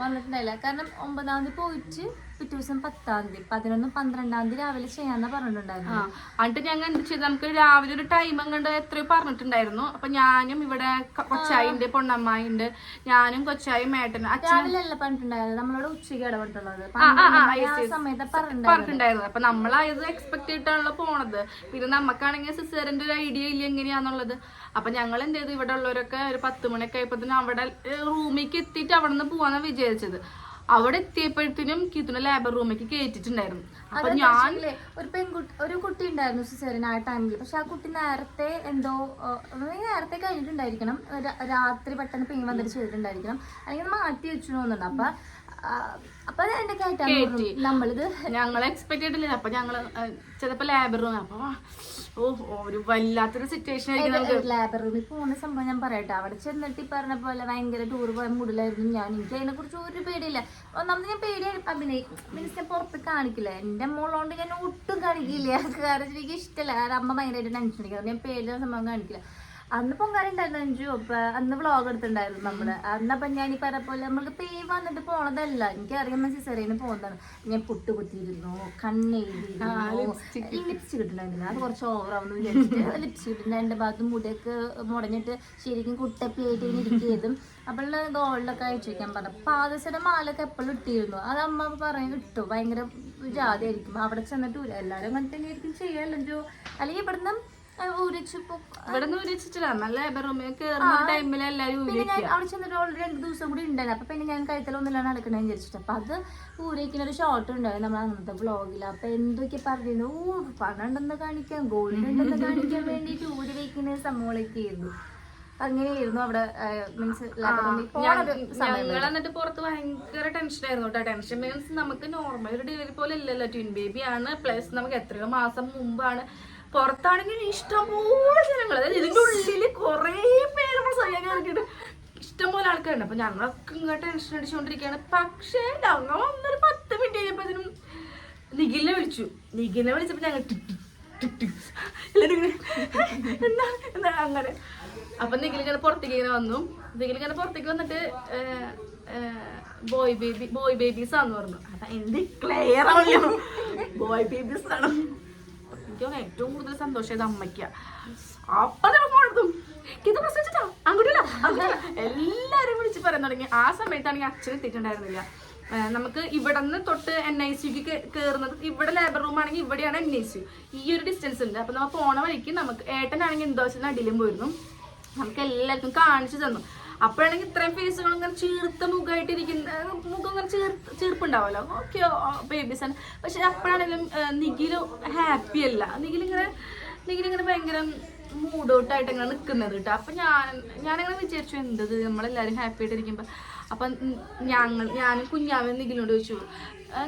വന്നിട്ടുണ്ടായില്ല. കാരണം 9-ാം തീയതി പോയിട്ട് പിറ്റേ ദിവസം 10-ാം തീയതി 11, 12-ാം തീയതി രാവിലെ ചെയ്യാന്നാ പറഞ്ഞിട്ടുണ്ടായിരുന്നു. എന്നിട്ട് ഞങ്ങൾ എന്ത് ചെയ്ത് നമുക്ക് രാവിലെ ഒരു ടൈം കണ്ട് എത്രയോ പറഞ്ഞിട്ടുണ്ടായിരുന്നു. അപ്പൊ ഞാനും ഇവിടെ കൊച്ചായിന്റെ പൊണ്ണമ്മായിണ്ട്, ഞാനും കൊച്ചായും ഏട്ടനും രാവിലെ പറഞ്ഞിട്ടുണ്ടായിരുന്നു. നമ്മളോട് ഉച്ചയ്ക്ക് ഇടപെട്ടുള്ളത് പറഞ്ഞിട്ടുണ്ടായിരുന്നു. അപ്പൊ നമ്മളത് എക്സ്പെക്ട് ചെയ്തിട്ടാണല്ലോ പോണത്. പിന്നെ നമുക്കാണെങ്കിൽ സിസേറിന്റെ ഒരു ഐഡിയ ഇല്ല എങ്ങനെയാന്നുള്ളത്. അപ്പൊ ഞങ്ങൾ എന്ത് ചെയ്തു, ഇവിടെ ഉള്ളവരൊക്കെ ഒരു 10 മണിയൊക്കെ ആയപ്പോഴത്തേനും അവിടെ റൂമിലേക്ക് എത്തിയിട്ട് അവിടെ നിന്ന് പോവാന്നാ വിചാരിച്ചത്. അവിടെ എത്തിയപ്പോഴത്തേനും കിത്തുന്ന ലേബർ റൂമിലേക്ക് കയറ്റിട്ടുണ്ടായിരുന്നു. അപ്പൊ ഞാൻ ഒരു കുട്ടി ഉണ്ടായിരുന്നു സിസേറിയൻ ആ ടൈമിൽ. പക്ഷെ ആ കുട്ടി നേരത്തെ കഴിഞ്ഞിട്ടുണ്ടായിരിക്കണം, രാത്രി പെട്ടെന്ന് പെയിൻ വന്നിട്ട് ചെയ്തിട്ടുണ്ടായിരിക്കണം, അല്ലെങ്കിൽ മാറ്റി വെച്ചു തോന്നുന്നുണ്ട്. അപ്പൊ എന്നെ കയറ്റി നമ്മളിത് ഞങ്ങൾ എക്സ്പെക്ട് ചെയ്തിട്ടില്ല. അപ്പൊ ഞങ്ങള് ചിലപ്പോ ലേബർ റൂം അപ്പൊ ഒരു വല്ലാത്തൊരു സിറ്റുവേഷൻ ആയിരിക്കും. ലേബർ റൂമിൽ പോകുന്ന സംഭവം ഞാൻ പറയട്ടെ. അവിടെ ചെന്നിട്ട് പറഞ്ഞ പോലെ ഭയങ്കര ടൂർ പോയ മൂഡിലായിരുന്നു ഞാൻ. എനിക്ക് അതിനെ കുറിച്ച് ഒരു പേടിയില്ല. ഒന്നാമത് ഞാൻ പേടിയായി മീൻസ് ഞാൻ പുറത്ത് കാണിക്കില്ല. എന്റെ മോളോണ്ട് ഞാൻ ഒട്ടും കാണിക്കില്ല. കാരണം എനിക്ക് ഇഷ്ടമല്ല. കാരണം അമ്മ ഭയങ്കരമായിട്ട് ടെൻഷൻ അടിക്കുന്നത്. ഞാൻ പേടിയ സംഭവം കാണിക്കില്ല. അന്ന് പൊങ്കാലുണ്ടായിരുന്നു 5. അപ്പൊ അന്ന് വ്ളോഗ് എടുത്തിട്ടുണ്ടായിരുന്നു നമ്മള്. അന്നപ്പം ഞാൻ ഈ പറഞ്ഞ പോലെ നമ്മൾക്ക് പെയിൻ വന്നിട്ട് പോണതല്ല, എനിക്കറിയാം സിസേറിയന് പോകുന്നതാണ്. ഞാൻ പുട്ട് കുത്തിയിരുന്നു, കണ്ണെഴുതിയിരുന്നു, ലിപ്സ്റ്റിക് ഇട്ടിട്ടുണ്ടായിരുന്നില്ല, അത് കുറച്ച് ഓവറാവുന്നു വിചാരിച്ചിട്ട് ലിപ്സ്റ്റിക് ഇട്ടിട്ടുണ്ട്. എൻ്റെ ഭാഗത്ത് മുടിയൊക്കെ മുടഞ്ഞിട്ട് ശരിക്കും കുട്ടപ്പിയായിട്ട് ഇങ്ങനെ ഇരിക്കുകയും അപ്പോൾ ഗോൾഡൊക്കെ അയച്ചു വയ്ക്കാൻ പറഞ്ഞു. പാദസര മാലൊക്കെ എപ്പോഴും ഇട്ടിരുന്നു. അത് അമ്മ പറയും ഇട്ടു, ഭയങ്കര ജാതി ആയിരിക്കും. അവിടെ ചെന്നിട്ട് എല്ലാവരും അങ്ങനെ തന്നെ ആയിരിക്കും ചെയ്യാമല്ലോ. അല്ലെങ്കിൽ ഇവിടുന്ന് ഊരിച്ചപ്പോ ഇവിടെ നിന്ന് ഊരിച്ചിട്ടില്ല. നല്ല ലേബർ റൂമിൽ കയറുന്ന ടൈമിൽ എല്ലാരും പിന്നെ ഞാൻ അവിടെ ചെന്നിട്ട് ഓൾറെഡി 2 ദിവസം കൂടി ഉണ്ടായിരുന്നു. അപ്പൊ പിന്നെ ഞാൻ കഴുത്തലൊന്നുമില്ല നടക്കണമെന്ന് വിചാരിച്ചിട്ട് അപ്പൊ അത് ഊരിക്കുന്ന ഒരു ഷോർട്ട് ഉണ്ടായിരുന്നു നമ്മൾ അന്നത്തെ വ്ളോഗിൽ. അപ്പൊ എന്തൊക്കെ പറഞ്ഞു, പണുണ്ടെന്ന് കാണിക്കാൻ, ഗോൾഡ് ഉണ്ടെന്ന് കാണിക്കാൻ വേണ്ടിട്ട് ഊരി വയ്ക്കുന്ന സംഭവങ്ങളൊക്കെ ആയിരുന്നു. അങ്ങനെയായിരുന്നു അവിടെ മീൻസ് ഞങ്ങൾ എന്നിട്ട് പുറത്ത് ഭയങ്കര ടെൻഷൻ ആയിരുന്നു കേട്ടോ. ടെൻഷൻ മീൻസ് നമുക്ക് നോർമൽ ഒരു ഡെലിവറി പോലെ ഇല്ലല്ലോ, ട്വിൻ ബേബി ആണ്, പ്ലസ് നമുക്ക് എത്രയോ മാസം മുമ്പാണ്. പുറത്താണെങ്കിൽ ഇഷ്ടംപോലെ ജനങ്ങൾ, അതായത് ഇതിന്റെ ഉള്ളില് കുറെ പേര് പ്രസവിക്കാൻ കയറിയിട്ട് ഇഷ്ടംപോലെ ആൾക്കാരുണ്ട്. അപ്പൊ ഞങ്ങളൊക്കെ ഇങ്ങനെ ടെൻഷൻ അടിച്ചുകൊണ്ടിരിക്കുകയാണ്. പക്ഷേ ഞങ്ങൾ വന്നൊരു 10 മിനിറ്റ് കഴിഞ്ഞപ്പോഴത്തേനും നിഖിലിനെ വിളിച്ചു. നിഖിലിനെ വിളിച്ചപ്പോ ഞങ്ങൾ എന്താ അങ്ങനെ. അപ്പൊ നിഖിലിങ്ങനെ പുറത്തേക്ക് ഇങ്ങനെ വന്നു. നിഖിലിങ്ങനെ പുറത്തേക്ക് വന്നിട്ട് ബോയ് ബേബീസ് ആന്ന് പറഞ്ഞു. അപ്പൊ എന്ത് ക്ലിയർ ആണല്ലോ, ബോയ് ബേബീസ് ആണ്. എനിക്ക് ഏറ്റവും കൂടുതൽ സന്തോഷം അമ്മയ്ക്ക. അപ്പൊ ഇത് പ്രസവിച്ചിട്ടാ അങ്ങോട്ടില്ല എല്ലാരും വിളിച്ച് പറയാൻ തുടങ്ങി. ആ സമയത്താണെങ്കിൽ അച്ഛൻ എത്തിയിട്ടുണ്ടായിരുന്നില്ല. നമുക്ക് ഇവിടെ നിന്ന് തൊട്ട് NICU കയറുന്നത്, ഇവിടെ ലേബർ റൂം ആണെങ്കിൽ ഇവിടെയാണ് NICU. ഈ ഒരു ഡിസ്റ്റൻസ് ഉണ്ട്. അപ്പൊ നമ്മൾ പോണ വഴിക്ക് നമുക്ക് ഏട്ടനാണെങ്കിൽ എന്തോ വെച്ചാൽ അടിയിലും പോയിരുന്നു. നമുക്ക് എല്ലാവർക്കും കാണിച്ചു തന്നു. അപ്പോഴാണെങ്കിൽ ഇത്രയും ഫേസുകൾ ഇങ്ങനെ ചീർത്ത മുഖമായിട്ടിരിക്കുന്ന, മുഖം ഇങ്ങനെ ചീർപ്പുണ്ടാവുമല്ലോ, ഓക്കെ ബേബീസ് ആണ്. പക്ഷെ അപ്പോഴാണെങ്കിലും നിഖില് ഹാപ്പി അല്ല. നിഖിലിങ്ങനെ ഭയങ്കര മൂഡ് ഔട്ടായിട്ട് ഇങ്ങനെ നിൽക്കുന്നത് കേട്ടോ. അപ്പൊ ഞാനങ്ങനെ വിചാരിച്ചു എന്തത് നമ്മളെല്ലാവരും ഹാപ്പി ആയിട്ടിരിക്കുമ്പോ. അപ്പൊ ഞാനും കുഞ്ഞാവൻ നിഖിലിനോട് ചോദിച്ചു,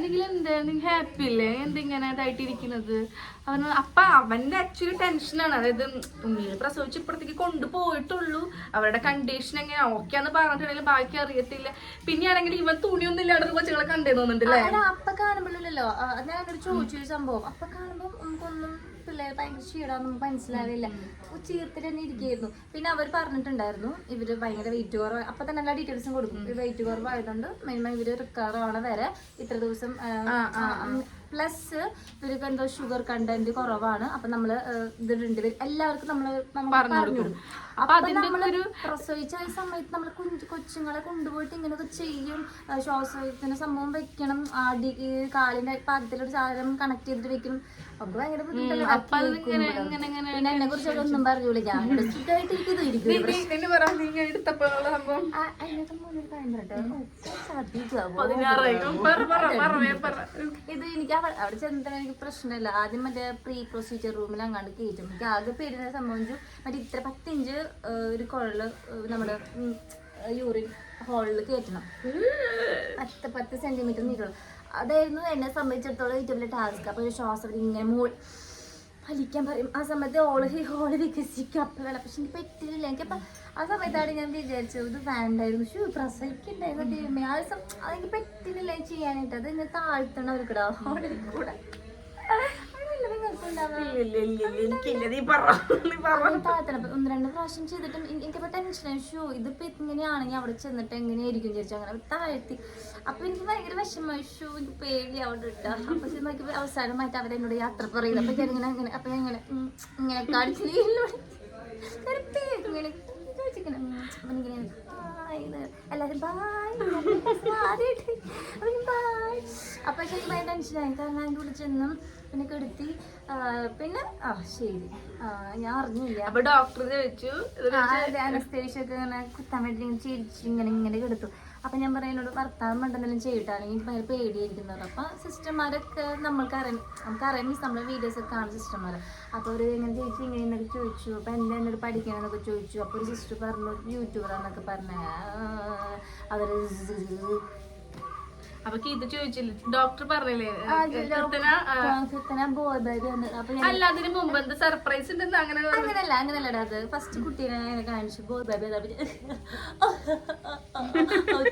നിഖിൽ എന്താ നിങ്ങൾ ഹാപ്പി അല്ലേ, എന്തിങ്ങനെ ഇതായിട്ടിരിക്കുന്നത്? അപ്പൊ അവന്റെ ആക്ച്വലി ടെൻഷനാണ്. അതായത് ഉണ്ണിയെ പ്രസവിച്ച് ഇപ്പുറത്തേക്ക് കൊണ്ടുപോയിട്ടുള്ളൂ, അവരുടെ കണ്ടീഷൻ എങ്ങനെ ഓക്കെയാന്ന് പറഞ്ഞിട്ടുണ്ടെങ്കിൽ ബാക്കി അറിയത്തില്ല. പിന്നെയാണെങ്കിൽ ഇവൻ തുണിയൊന്നും ഇല്ലാതെ കൊച്ചുകളെ കണ്ടേ തോന്നുന്നുണ്ടല്ലേ. അപ്പൊ കാണുമ്പോഴല്ലോ ഞാനൊരു ചോദിച്ചൊരു സംഭവം, അപ്പൊ കാണുമ്പോ നമുക്കൊന്നും പിള്ളേർ ഭയങ്കര ക്ഷീടാന്ന് നമുക്ക് മനസ്സിലാവില്ല, ചീർത്തിട്ട് തന്നെ ഇരിക്കുകയായിരുന്നു. പിന്നെ അവർ പറഞ്ഞിട്ടുണ്ടായിരുന്നു ഇവര് ഭയങ്കര വെയിറ്റ് കുറവ്, അപ്പൊ തന്നെ എല്ലാ ഡീറ്റെയിൽസും കൊടുക്കും. വെയിറ്റ് കുറവായതുകൊണ്ട് മിനിമം ഇവര് റിക്കവർ ആവണ വരെ ഇത്ര ദിവസം, പ്ലസ് ഇവർക്ക് എന്തോ ഷുഗർ കണ്ടന്റ് കുറവാണ്. അപ്പൊ നമ്മള് ഇതിലുണ്ട് എല്ലാവർക്കും നമ്മൾ പറഞ്ഞു കൊടുക്കും. അപ്പൊ നമ്മള് പ്രസവിച്ച സമയത്ത് നമ്മൾ കൊച്ചുങ്ങളെ കൊണ്ടുപോയിട്ട് ഇങ്ങനെയൊക്കെ ചെയ്യും, ശ്വാസത്തിന് സംഭവം വെക്കണം, കാലിന്റെ പാദത്തിലൊരു സാധനം കണക്ട് ചെയ്തിട്ട് വെക്കണം. അപ്പൊ ഭയങ്കര ബുദ്ധിമുട്ടല്ലേ. പിന്നെ എന്നെ കുറിച്ച് ഒന്നും പറഞ്ഞൂല, ഞാൻ ഇത് എനിക്ക് അവിടെ ചെന്നിട്ട് എനിക്ക് പ്രശ്നമില്ല. ആദ്യം മറ്റേ പ്രീ പ്രൊസീജിയർ റൂമിൽ അങ്ങാണ്ട് കയറ്റും. എനിക്ക് ആകെ പേരുന്ന സംബന്ധിച്ചു മറ്റേ ഇത്ര 10 ഇഞ്ച് ഒരു കുഴല് നമ്മുടെ യൂറിൻ ഹോളിൽ കയറ്റണം, 10 സെന്റിമീറ്റർ നീട്ടുള്ളൂ. അതായിരുന്നു എന്നെ സംബന്ധിച്ചിടത്തോളം ഏറ്റവും വലിയ ടാസ്ക്. അപ്പൊ ഒരു ശ്വാസം ഇങ്ങനെ വലിക്കാൻ പറയും. ആ സമയത്ത് ഹോള് വികസിക്കും, അപ്പം വേണം. പക്ഷെ എനിക്ക് പറ്റില്ല. എനിക്കപ്പം ആ സമയത്താണ് ഞാൻ വിചാരിച്ചത് ഇത് വേണ്ടായിരുന്നു, പ്രസവിക്കണ്ടായിരുന്നു ദൈവമേ. അതെനിക്ക് പറ്റുന്നില്ല ചെയ്യാനായിട്ട്. അത് ഇങ്ങനെ താഴ്ത്തണം അവർക്കിടാ ഹോളിൽ കൂടെ. താഴ്ത്തണം 1-2 പ്രാവശ്യം ചെയ്തിട്ടും എനിക്കപ്പോ ടെൻഷനായി. ഇതിപ്പോ ഇങ്ങനെയാണെങ്കിൽ അവിടെ ചെന്നിട്ട് എങ്ങനെയായിരിക്കും വിചാരിച്ചു അങ്ങനെ താഴ്ത്തി. അപ്പൊ എനിക്ക് ഭയങ്കര വിഷമമായി. എനിക്ക് പേടി അവിടെ ഇട്ടാ. അപ്പൊ നോക്കിയപ്പോ അവസാനമായിട്ട് അവരെന്നോട് യാത്ര പറയുന്നത്. അപ്പൊ ഞാനിങ്ങനെ അപ്പൊ ഞാൻ ഇങ്ങനെ കാണിച്ചു എല്ലാവരും ബായ് ബായ്. അപ്പൊ ശരി ഭയങ്കര ടെൻഷനായി. കാരണം അതിൻ്റെ ഉള്ളിൽ ചെന്നും പിന്നെ കെടുത്തി. പിന്നെ ശരി ഞാൻ അറിഞ്ഞില്ല. അപ്പൊ ഡോക്ടർ ചോദിച്ചു അനസ്തേഷ്യൊക്കെ ഇങ്ങനെ കുത്താൻ വേണ്ടി ചിരിച്ച് ഇങ്ങനെ കെടുത്തു. അപ്പൊ ഞാൻ പറയാം എന്നോട് ഭർത്താവ് എന്തെങ്കിലും ചെയ്തിട്ടാണെങ്കിൽ എനിക്ക് ഭയങ്കര പേടിയായിരിക്കുന്നത്. അപ്പൊ സിസ്റ്റർമാരൊക്കെ നമുക്കറിയാം മീൻസ് നമ്മുടെ വീഡിയോസ് ഒക്കെ കാണും സിസ്റ്റർമാർ. അപ്പൊ ഒരു ഇങ്ങനെ ചേച്ചി ഇങ്ങനെ ചോദിച്ചു. അപ്പൊ എന്നോട് പഠിക്കണമെന്നൊക്കെ ചോദിച്ചു. അപ്പൊ ഒരു സിസ്റ്റർ പറഞ്ഞു യൂട്യൂബറാന്നൊക്കെ പറഞ്ഞ അവര്. അപ്പൊ ഇത് ചോദിച്ചില്ല ഡോക്ടർ പറഞ്ഞില്ലേ അല്ല അതിന് മുമ്പ് എന്ത് സർപ്രൈസ് ഉണ്ടെന്ന്? അങ്ങനല്ലടാ. അത് ഫസ്റ്റ് കുട്ടീനെ കാണിച്ചു ബോയ് ബേബി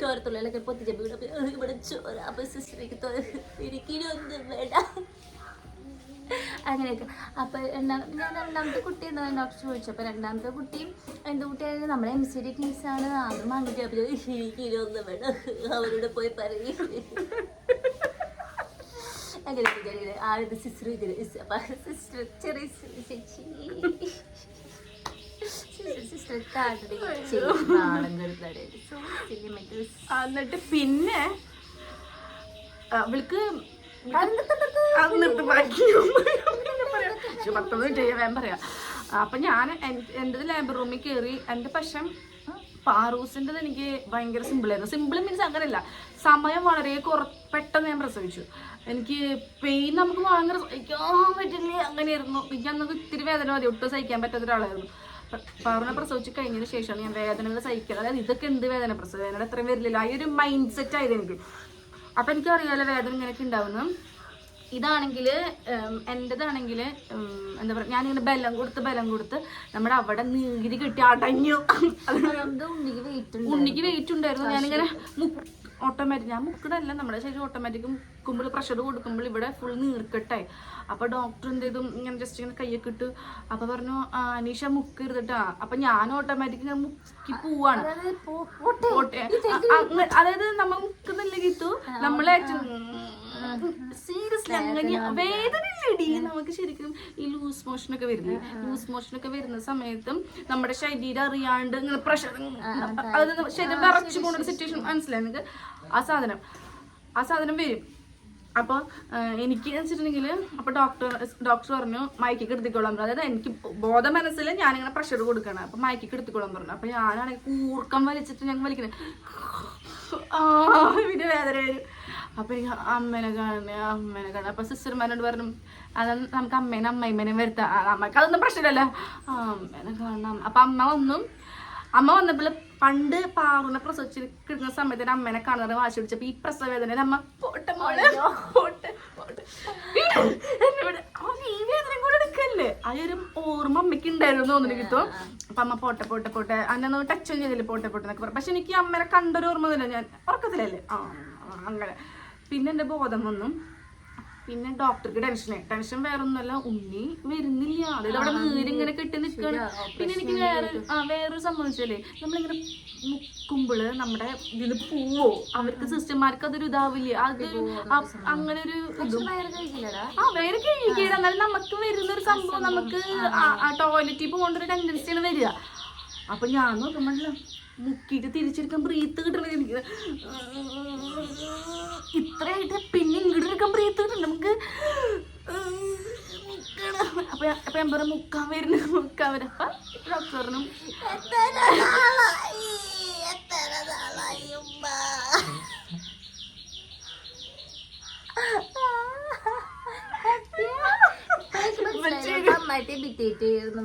ചോരത്തുള്ളിലൊക്കെ പൊത്തിച്ചപ്പോ ഇവിടെ ചോര. അപ്പൊ സിസ്റ്ററിക്ക് ഒന്നും വേണ്ട അങ്ങനെയൊക്കെ. അപ്പൊ ഞാൻ രണ്ടാമത്തെ കുട്ടി എന്താ ഡോക്ടർ ചോദിച്ചു. അപ്പൊ രണ്ടാമത്തെ കുട്ടിയും എന്ത് കുട്ടിയായാലും നമ്മുടെ MCD ടീംസാണ്. അതും വാങ്ങിട്ട് ഒന്നും വേണം അവരോട് പോയി പറയും അങ്ങനെ. ആദ്യത്തെ സിസ്റ്റർ സിസ്റ്റർ ചെറിയ ചേച്ചി സിസ്റ്റർ എന്നിട്ട് പിന്നെ അവൾക്ക് അപ്പൊ ഞാൻ എൻ്റെ ലേബർ റൂമിൽ കയറി. എൻ്റെ പക്ഷം പാറൂസിൻ്റെ എനിക്ക് ഭയങ്കര സിമ്പിളായിരുന്നു. സിമ്പിൾ മീൻസ് അങ്ങനെയല്ല, സമയം വളരെ പെട്ടെന്ന് ഞാൻ പ്രസവിച്ചു. എനിക്ക് പെയിൻ നമുക്ക് ഭയങ്കര സഹിക്കാൻ പറ്റില്ല, അങ്ങനെയായിരുന്നു. എനിക്ക് അന്നൊക്കെ ഇത്തിരി വേദന മതി, ഒട്ടും സഹിക്കാൻ പറ്റാത്ത ഒരാളായിരുന്നു. പാറുനെ പ്രസവിച്ച് കഴിഞ്ഞതിന് ശേഷമാണ് ഞാൻ വേദനകൾ സഹിക്കുന്നത്. അതായത് ഇതൊക്കെ എന്ത് വേദന, പ്രസവ വേദന അത്രയും വരില്ല, ആ ഒരു മൈൻഡ് സെറ്റ് ആയത് എനിക്ക്. അപ്പം എനിക്കറിയാലോ വേദന ഇങ്ങനെയൊക്കെ ഉണ്ടാവുന്നു. ഇതാണെങ്കിൽ എൻ്റെതാണെങ്കിൽ എന്താ പറയുക, ഞാനിങ്ങനെ ബലം കൊടുത്ത് നമ്മുടെ അവിടെ നീര് കെട്ടി അടഞ്ഞു. ഉണ്ണിക്ക് വെയിറ്റ് ഉണ്ടായിരുന്നു. ഞാനിങ്ങനെ ഓട്ടോമാറ്റിക്, ഞാൻ മുക്കടല്ല, നമ്മുടെ ശരീരം ഓട്ടോമാറ്റിക് മുക്കുമ്പോൾ പ്രഷർ കൊടുക്കുമ്പോൾ ഇവിടെ ഫുൾ നീർക്കെട്ടായി. അപ്പോൾ ഡോക്ടർ എന്ത് ചെയ്തു, ഇങ്ങനെ ജസ്റ്റ് ഇങ്ങനെ കയ്യൊക്കെ ഇട്ട് അപ്പോൾ പറഞ്ഞു അനീഷ മുക്കരുതിട്ടാ. അപ്പം ഞാൻ ഓട്ടോമാറ്റിക് ഇങ്ങനെ മുക്കി പോവാണ്. അതായത് നമ്മൾ മുക്കുന്നില്ല കിട്ടു, നമ്മളെ സീരിയസ്ലി അങ്ങനെ വേദന ഇല്ലടി. നമുക്ക് ശരിക്കും ഈ ലൂസ് മോഷനൊക്കെ വരില്ലേ, ലൂസ് മോഷനൊക്കെ വരുന്ന സമയത്തും നമ്മുടെ ശരീരം അറിയാണ്ട് ഇങ്ങനെ പ്രഷർ, അത് ശരീരം വിറച്ചു പോകുന്ന സിറ്റുവേഷൻ മനസ്സിലായി നിങ്ങൾക്ക്. ആ സാധനം വരും. അപ്പോൾ എനിക്ക് വെച്ചിട്ടുണ്ടെങ്കിൽ അപ്പോൾ ഡോക്ടർ പറഞ്ഞു മയക്കിക്ക് എടുത്തിക്കോളാൻ പറഞ്ഞു. അതായത് എനിക്ക് ബോധ മനസ്സിൽ ഞാനിങ്ങനെ പ്രഷർ കൊടുക്കണം. അപ്പോൾ മയക്കിക്ക് എടുത്തിക്കോളാൻ പറഞ്ഞു. അപ്പോൾ ഞാനാണെങ്കിൽ കൂർക്കം വലിച്ചിട്ട് ഞങ്ങൾ വലിക്കുന്നത് പിന്നെ വേദന വരും. അപ്പോൾ എനിക്ക് അമ്മേനെ കാണണം. അപ്പോൾ സിസ്റ്റർമാരോട് പറഞ്ഞു അത് നമുക്ക് അമ്മേനെ വരുത്താം, അമ്മക്ക് അതൊന്നും പ്രശ്നമില്ലല്ലോ, അമ്മേനെ കാണണം. അപ്പം അമ്മ വന്നപ്പോൾ പണ്ട് പാറുനെ പ്രസവിച്ച് കിട്ടുന്ന സമയത്ത് അമ്മേനെ കാണുന്നത് വാശി പിടിച്ചപ്പോൾ ഈ പ്രസവ വേദനയിൽ അമ്മ പോട്ടെ മോളെ പോട്ടെ ഈ വേദന കൂടെ എടുക്കല്ലേ, ആ ഒരു ഓർമ്മ അമ്മയ്ക്ക് ഉണ്ടായിരുന്നു തോന്നുന്നു കിട്ടും. അപ്പം അമ്മ പോട്ടെ അന്നൊന്നും ടച്ച് ചെയ്തില്ല പോട്ടെ എന്നൊക്കെ പറഞ്ഞു. പക്ഷെ എനിക്ക് അമ്മേനെ കണ്ടൊരു ഓർമ്മ തന്നെ, ഞാൻ ഉറക്കത്തിലല്ലേ അങ്ങനെ. പിന്നെ എൻ്റെ ബോധം വന്നു. പിന്നെ ഡോക്ടർക്ക് ടെൻഷൻ വേറെ ഒന്നുമല്ല, ഉണ്ണി വരുന്നില്ല, അതായത് അവിടെ നീരിങ്ങനെ കെട്ടി നിൽക്കുകയാണ്. പിന്നെ എനിക്ക് വേറൊരു സംഭവിച്ചല്ലേ, നമ്മളിങ്ങനെ മുക്കുമ്പോൾ നമ്മുടെ ഇതിന് പോവോ, അവർക്ക് സിസ്റ്റർമാർക്ക് അതൊരു ഇതാവില്ലേ, അതൊരു അങ്ങനെ ഒരു വേറെ കഴിക്കില്ല. എന്നാലും നമുക്ക് വരുന്നൊരു സംഭവം, നമുക്ക് ടോയ്ലറ്റിൽ പോകേണ്ട ഒരു ടെൻഡൻസിയാണ് വരിക. അപ്പൊ ഞാൻ നോക്കുമ്പോഴല്ലോ മുക്കിയിട്ട് തിരിച്ചെടുക്കാൻ ബ്രീത്ത് കിട്ടണത് എനിക്ക് ഇത്രയായിട്ട്. പിന്നെ ഇങ്ങോട്ട് എടുക്കാൻ ബ്രീത്ത് കിട്ടണം നമുക്ക്. അപ്പൊ ഞാൻ പറഞ്ഞു മുക്കാൻ വരും. അപ്പൊ ഡോക്ടർ പറഞ്ഞു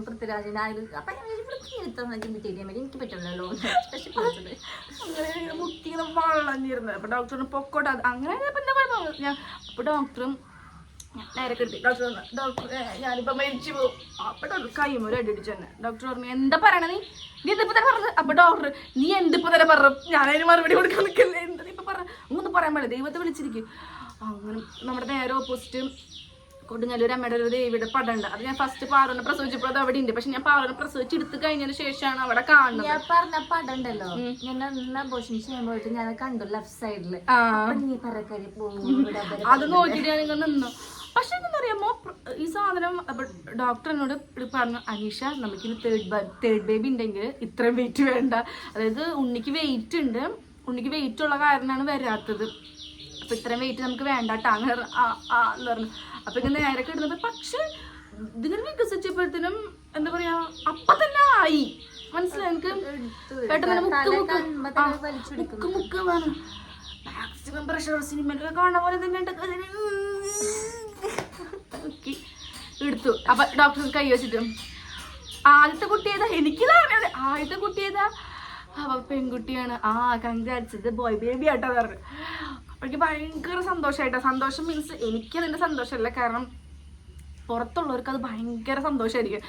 പൃഥ്വിരാജിന് എനിക്ക് പറ്റില്ലല്ലോ മുക്കിങ്ങനെ വളഞ്ഞിരുന്നത്. അപ്പൊ ഡോക്ടറിന് പൊക്കോട്ടെ അങ്ങനെ. അപ്പൊ ഡോക്ടറും നേരെ കിട്ടി. ഡോക്ടർ ഞാനിപ്പോ മരിച്ചു പോകും. അപ്പൊ ഡോക്ടർ കൈമ ഒരു അടിച്ചു തന്നെ. ഡോക്ടർ പറഞ്ഞു എന്താ പറയണ നീ എന്തിപ്പോ തന്നെ പറഞ്ഞത്. അപ്പൊ ഡോക്ടർ നീ എന്തിപ്പോ തന്നെ പറഞ്ഞു, ഞാനതിന് മറുപടി കൊടുക്കാൻ നിൽക്കല്ലേ, എന്താ ഇപ്പൊ പറഞ്ഞ ഒന്നും പറയാൻ പാടില്ല, ദൈവത്തെ വിളിച്ചിരിക്കും. അങ്ങനെ നമ്മുടെ നേരെ ഓപ്പോസിറ്റ് കൊടുങ്ങല്ലൂർ അമ്മയുടെ ഒരു ദേവിയുടെ പടം ഉണ്ട്. അത് ഞാൻ ഫസ്റ്റ് പാറുനെ പ്രസവിച്ചപ്പോൾ അത് അവിടെ ഉണ്ട്. പക്ഷെ ഞാൻ പാറുനെ പ്രസവിച്ചെടുത്ത് കഴിഞ്ഞതിന് ശേഷമാണ് അവിടെ കാണുന്നത്. ഞാൻ പറഞ്ഞ പടം ഉണ്ടല്ലോ, ഞാൻ അബോർഷൻ ചെയ്യുമ്പോഴത്തെ ഞാൻ കണ്ടു ലെഫ്റ്റ് സൈഡില്. അത് നോക്കിയിട്ട് ഞാൻ ഇങ്ങനെ നിന്നു. പക്ഷെ എന്താ പറയുമ്പോ ഈ സാധനം ഡോക്ടർ എന്നോട് പറഞ്ഞു അനീഷ നമുക്കിനി തേർഡ് ബേബി ഉണ്ടെങ്കിൽ ഇത്രയും വെയിറ്റ് വേണ്ട, അതായത് ഉണ്ണിക്ക് വെയിറ്റ് ഉണ്ട്, ഉണ്ണിക്ക് വെയിറ്റ് ഉള്ള കാരണമാണ് വരാത്തത്, അപ്പൊ ഇത്രയും വെയിറ്റ് നമുക്ക് വേണ്ടാട്ടാ എന്ന് പറഞ്ഞു. അപ്പൊ ഇങ്ങനെ നേരെ കിട്ടുന്നത്. പക്ഷെ ഇതിങ്ങനെ വികസിച്ചപ്പോഴത്തേനും എന്താ പറയാ അപ്പൊ തന്നെ ആയി, മനസ്സിലായി എനിക്ക്. പെട്ടെന്ന് മുക്ക് വേണം മാക്സിമം പ്രഷർ സിനിമയിലൊക്കെ കാണുന്ന പോലെ തന്നെ എടുത്തു. അപ്പൊ ഡോക്ടർ കൈ വെച്ചിട്ട് ആദ്യത്തെ കുട്ടി ഏതാ, എനിക്കിതാ ആദ്യത്തെ കുട്ടി ഏതാ, അപ്പൊ പെൺകുട്ടിയാണ്. കൺഗ്രാറ്റ്സ് ബോയ് ബേബി ആട്ടോ പറഞ്ഞു. എനിക്ക് ഭയങ്കര സന്തോഷമായിട്ടാ. സന്തോഷം മീൻസ് എനിക്കതിൻ്റെ സന്തോഷമല്ല, കാരണം പുറത്തുള്ളവർക്ക് അത് ഭയങ്കര സന്തോഷമായിരിക്കും.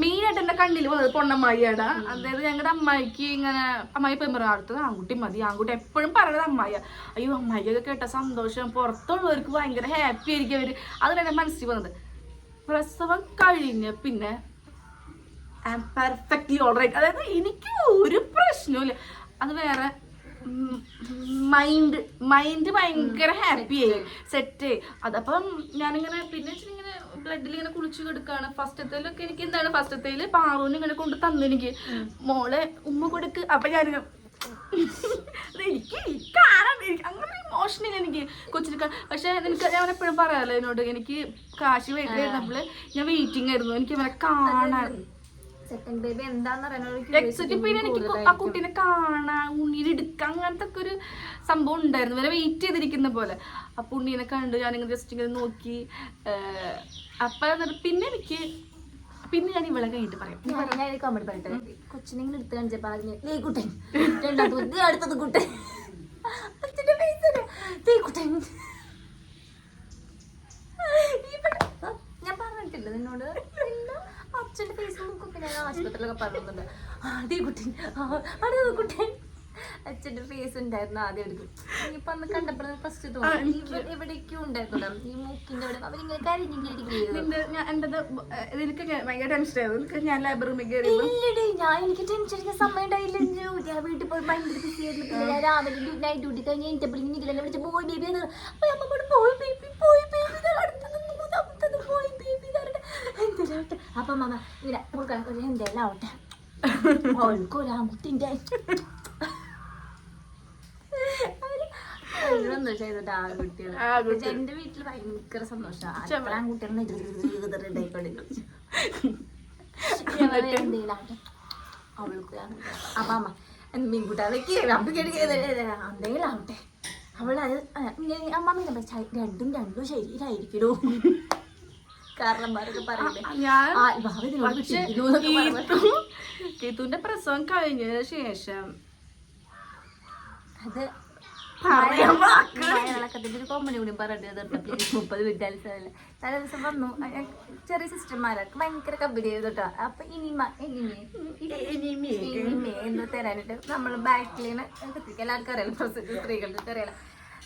മെയിനായിട്ട് എൻ്റെ കണ്ണിൽ വന്നത് പൊണ്ണമ്മായിയാണ്. അതായത് ഞങ്ങളുടെ അമ്മായിക്ക് ഇങ്ങനെ അമ്മായി പെമ്പറ അടുത്തത് ആൺകുട്ടി മതി, ആൺകുട്ടി എപ്പോഴും പറയണത് അമ്മായിയാ. അയ്യോ അമ്മായിക്കൊക്കെ കേട്ട സന്തോഷം, പുറത്തുള്ളവർക്ക് ഭയങ്കര ഹാപ്പി ആയിരിക്കും അവർ. അതിനാണ് എൻ്റെ മനസ്സിൽ വന്നത്. പ്രസവം കഴിഞ്ഞ് പിന്നെ ഐ ആം പെർഫെക്റ്റ്ലി ഓൾറൈറ്റ്, അതായത് എനിക്ക് ഒരു പ്രശ്നവുമില്ല. അത് വേറെ മൈൻഡ് ഭയങ്കര ഹാപ്പി ആയി, സെറ്റ്. അതപ്പം ഞാനിങ്ങനെ പിന്നെ ഇങ്ങനെ ബ്ലഡിൽ ഇങ്ങനെ കുളിച്ചു കിടക്കുകയാണ്. ഫസ്റ്റത്തേലൊക്കെ എനിക്ക് എന്താണ് ഫസ്റ്റത്തേല് പാറൂന് ഇങ്ങനെ കൊണ്ട് തന്നു എനിക്ക്, മോളെ ഉമ്മ കൊടുക്ക്. അപ്പൊ ഞാനിങ്ങനെ എനിക്ക് കാണാൻ അങ്ങനെ ഇമോഷനില്ല എനിക്ക് കൊച്ചിന്. പക്ഷെ എനിക്ക് ഞാൻ എപ്പോഴും പറയാമല്ലോ എന്നോട്, എനിക്ക് കാശ് വരുന്നപ്പോൾ ഞാൻ വെയിറ്റിംഗ് ആയിരുന്നു എനിക്ക് ഇവരെ കാണാൻ. സെക്കൻഡ് ബേബി എന്താന്ന് പിന്നെ എനിക്ക് ആ കുട്ടീനെ കാണാൻ, ഉണ്ണീനെ എടുക്കാൻ, അങ്ങനത്തെ ഒക്കെ ഒരു സംഭവം ഉണ്ടായിരുന്നു. ഇവരെ വെയിറ്റ് ചെയ്തിരിക്കുന്ന പോലെ. അപ്പൊ ഉണ്ണീനെ കണ്ട് ഞാനിങ്ങനെ ജസ്റ്റ് ഇങ്ങനെ നോക്കി. അപ്പൊ പിന്നെ ഞാൻ ഇവളെ കഴിഞ്ഞിട്ട് പറയാം. കോമഡി പറയട്ടെ. കൊച്ചിനെ എടുത്ത് കാണിച്ചപ്പോ കുട്ടൻ, രണ്ടാമത്തെ അടുത്തത് കുട്ടൻ, കുട്ടൻ. ഞാൻ പറഞ്ഞിട്ടില്ല നിന്നോട്, അച്ഛന്റെ ഫേസ്ബുക്കൊക്കെ ഞാൻ ആശുപത്രിയിലൊക്കെ പറഞ്ഞിട്ടുണ്ട്. അതേ കുട്ടൻ, അടുത്തത് കുട്ടൻ. അച്ഛന്റെ ഫേസ് ഉണ്ടായിരുന്നു ആദ്യം എടുക്കും. ഇനിയിപ്പൊ അന്ന് കണ്ടപ്പോഴേ ഫസ്റ്റ് തോന്നി എവിടേക്കും ഉണ്ടായിരുന്നു ഈ മൂക്കിന്റെ അവിടെ അവരിങ്ങനെ എനിക്ക് ടെൻഷൻ അടിക്കാൻ സമയം ഉണ്ടായില്ല. ഞാൻ വീട്ടിൽ പോയി ഭയങ്കര ബിസി ആയിരുന്നു. ഞാൻ രാവിലെ നൈറ്റ് ഡ്യൂട്ടി കഴിഞ്ഞ് കഴിഞ്ഞപ്പോഴേക്കും നിങ്ങളെല്ലാം വിളിച്ച് പോയി ബേബി എന്ന്. അപ്പൊ അമ്മ പോയി ബേബി പോയി ബേബി അടുത്തത് പോയി ബേബി എന്തിനാവട്ടെ. അപ്പൊ അമ്മ ഇങ്ങനെ എന്തെല്ലാം ആവട്ടെ അവൾക്കൊരാമുത്തിന്റെ എന്റെ വീട്ടില് ഭയങ്കര സന്തോഷമാണ്. അവൾക്ക് അപ്പൊ അമ്മ മീൻകൂട്ടാതൊക്കെ എന്തെങ്കിലും ആവട്ടെ. അവളത് അമ്മ രണ്ടും ശരിയായിരിക്കണോ കാരണന്മാരൊക്കെ കീത്തുവിന്റെ പ്രസവം കഴിഞ്ഞതിന് ശേഷം അത് ഒരു കോമഡി കൂടി പറഞ്ഞിട്ട് 30 മിനിറ്റ് തലേ ദിവസം വന്നു. ചെറിയ സിസ്റ്റർമാരൊക്കെ ഭയങ്കര കമ്പനി ചെയ്തിട്ടോ. അപ്പൊ ഇനിമേ എന്ന് തരാനിട്ട് നമ്മള് ബാക്കിലാണ് കത്തിക്കുക. എല്ലാവർക്കും അറിയാലോ, സ്ത്രീകൾക്ക് അറിയാലോ.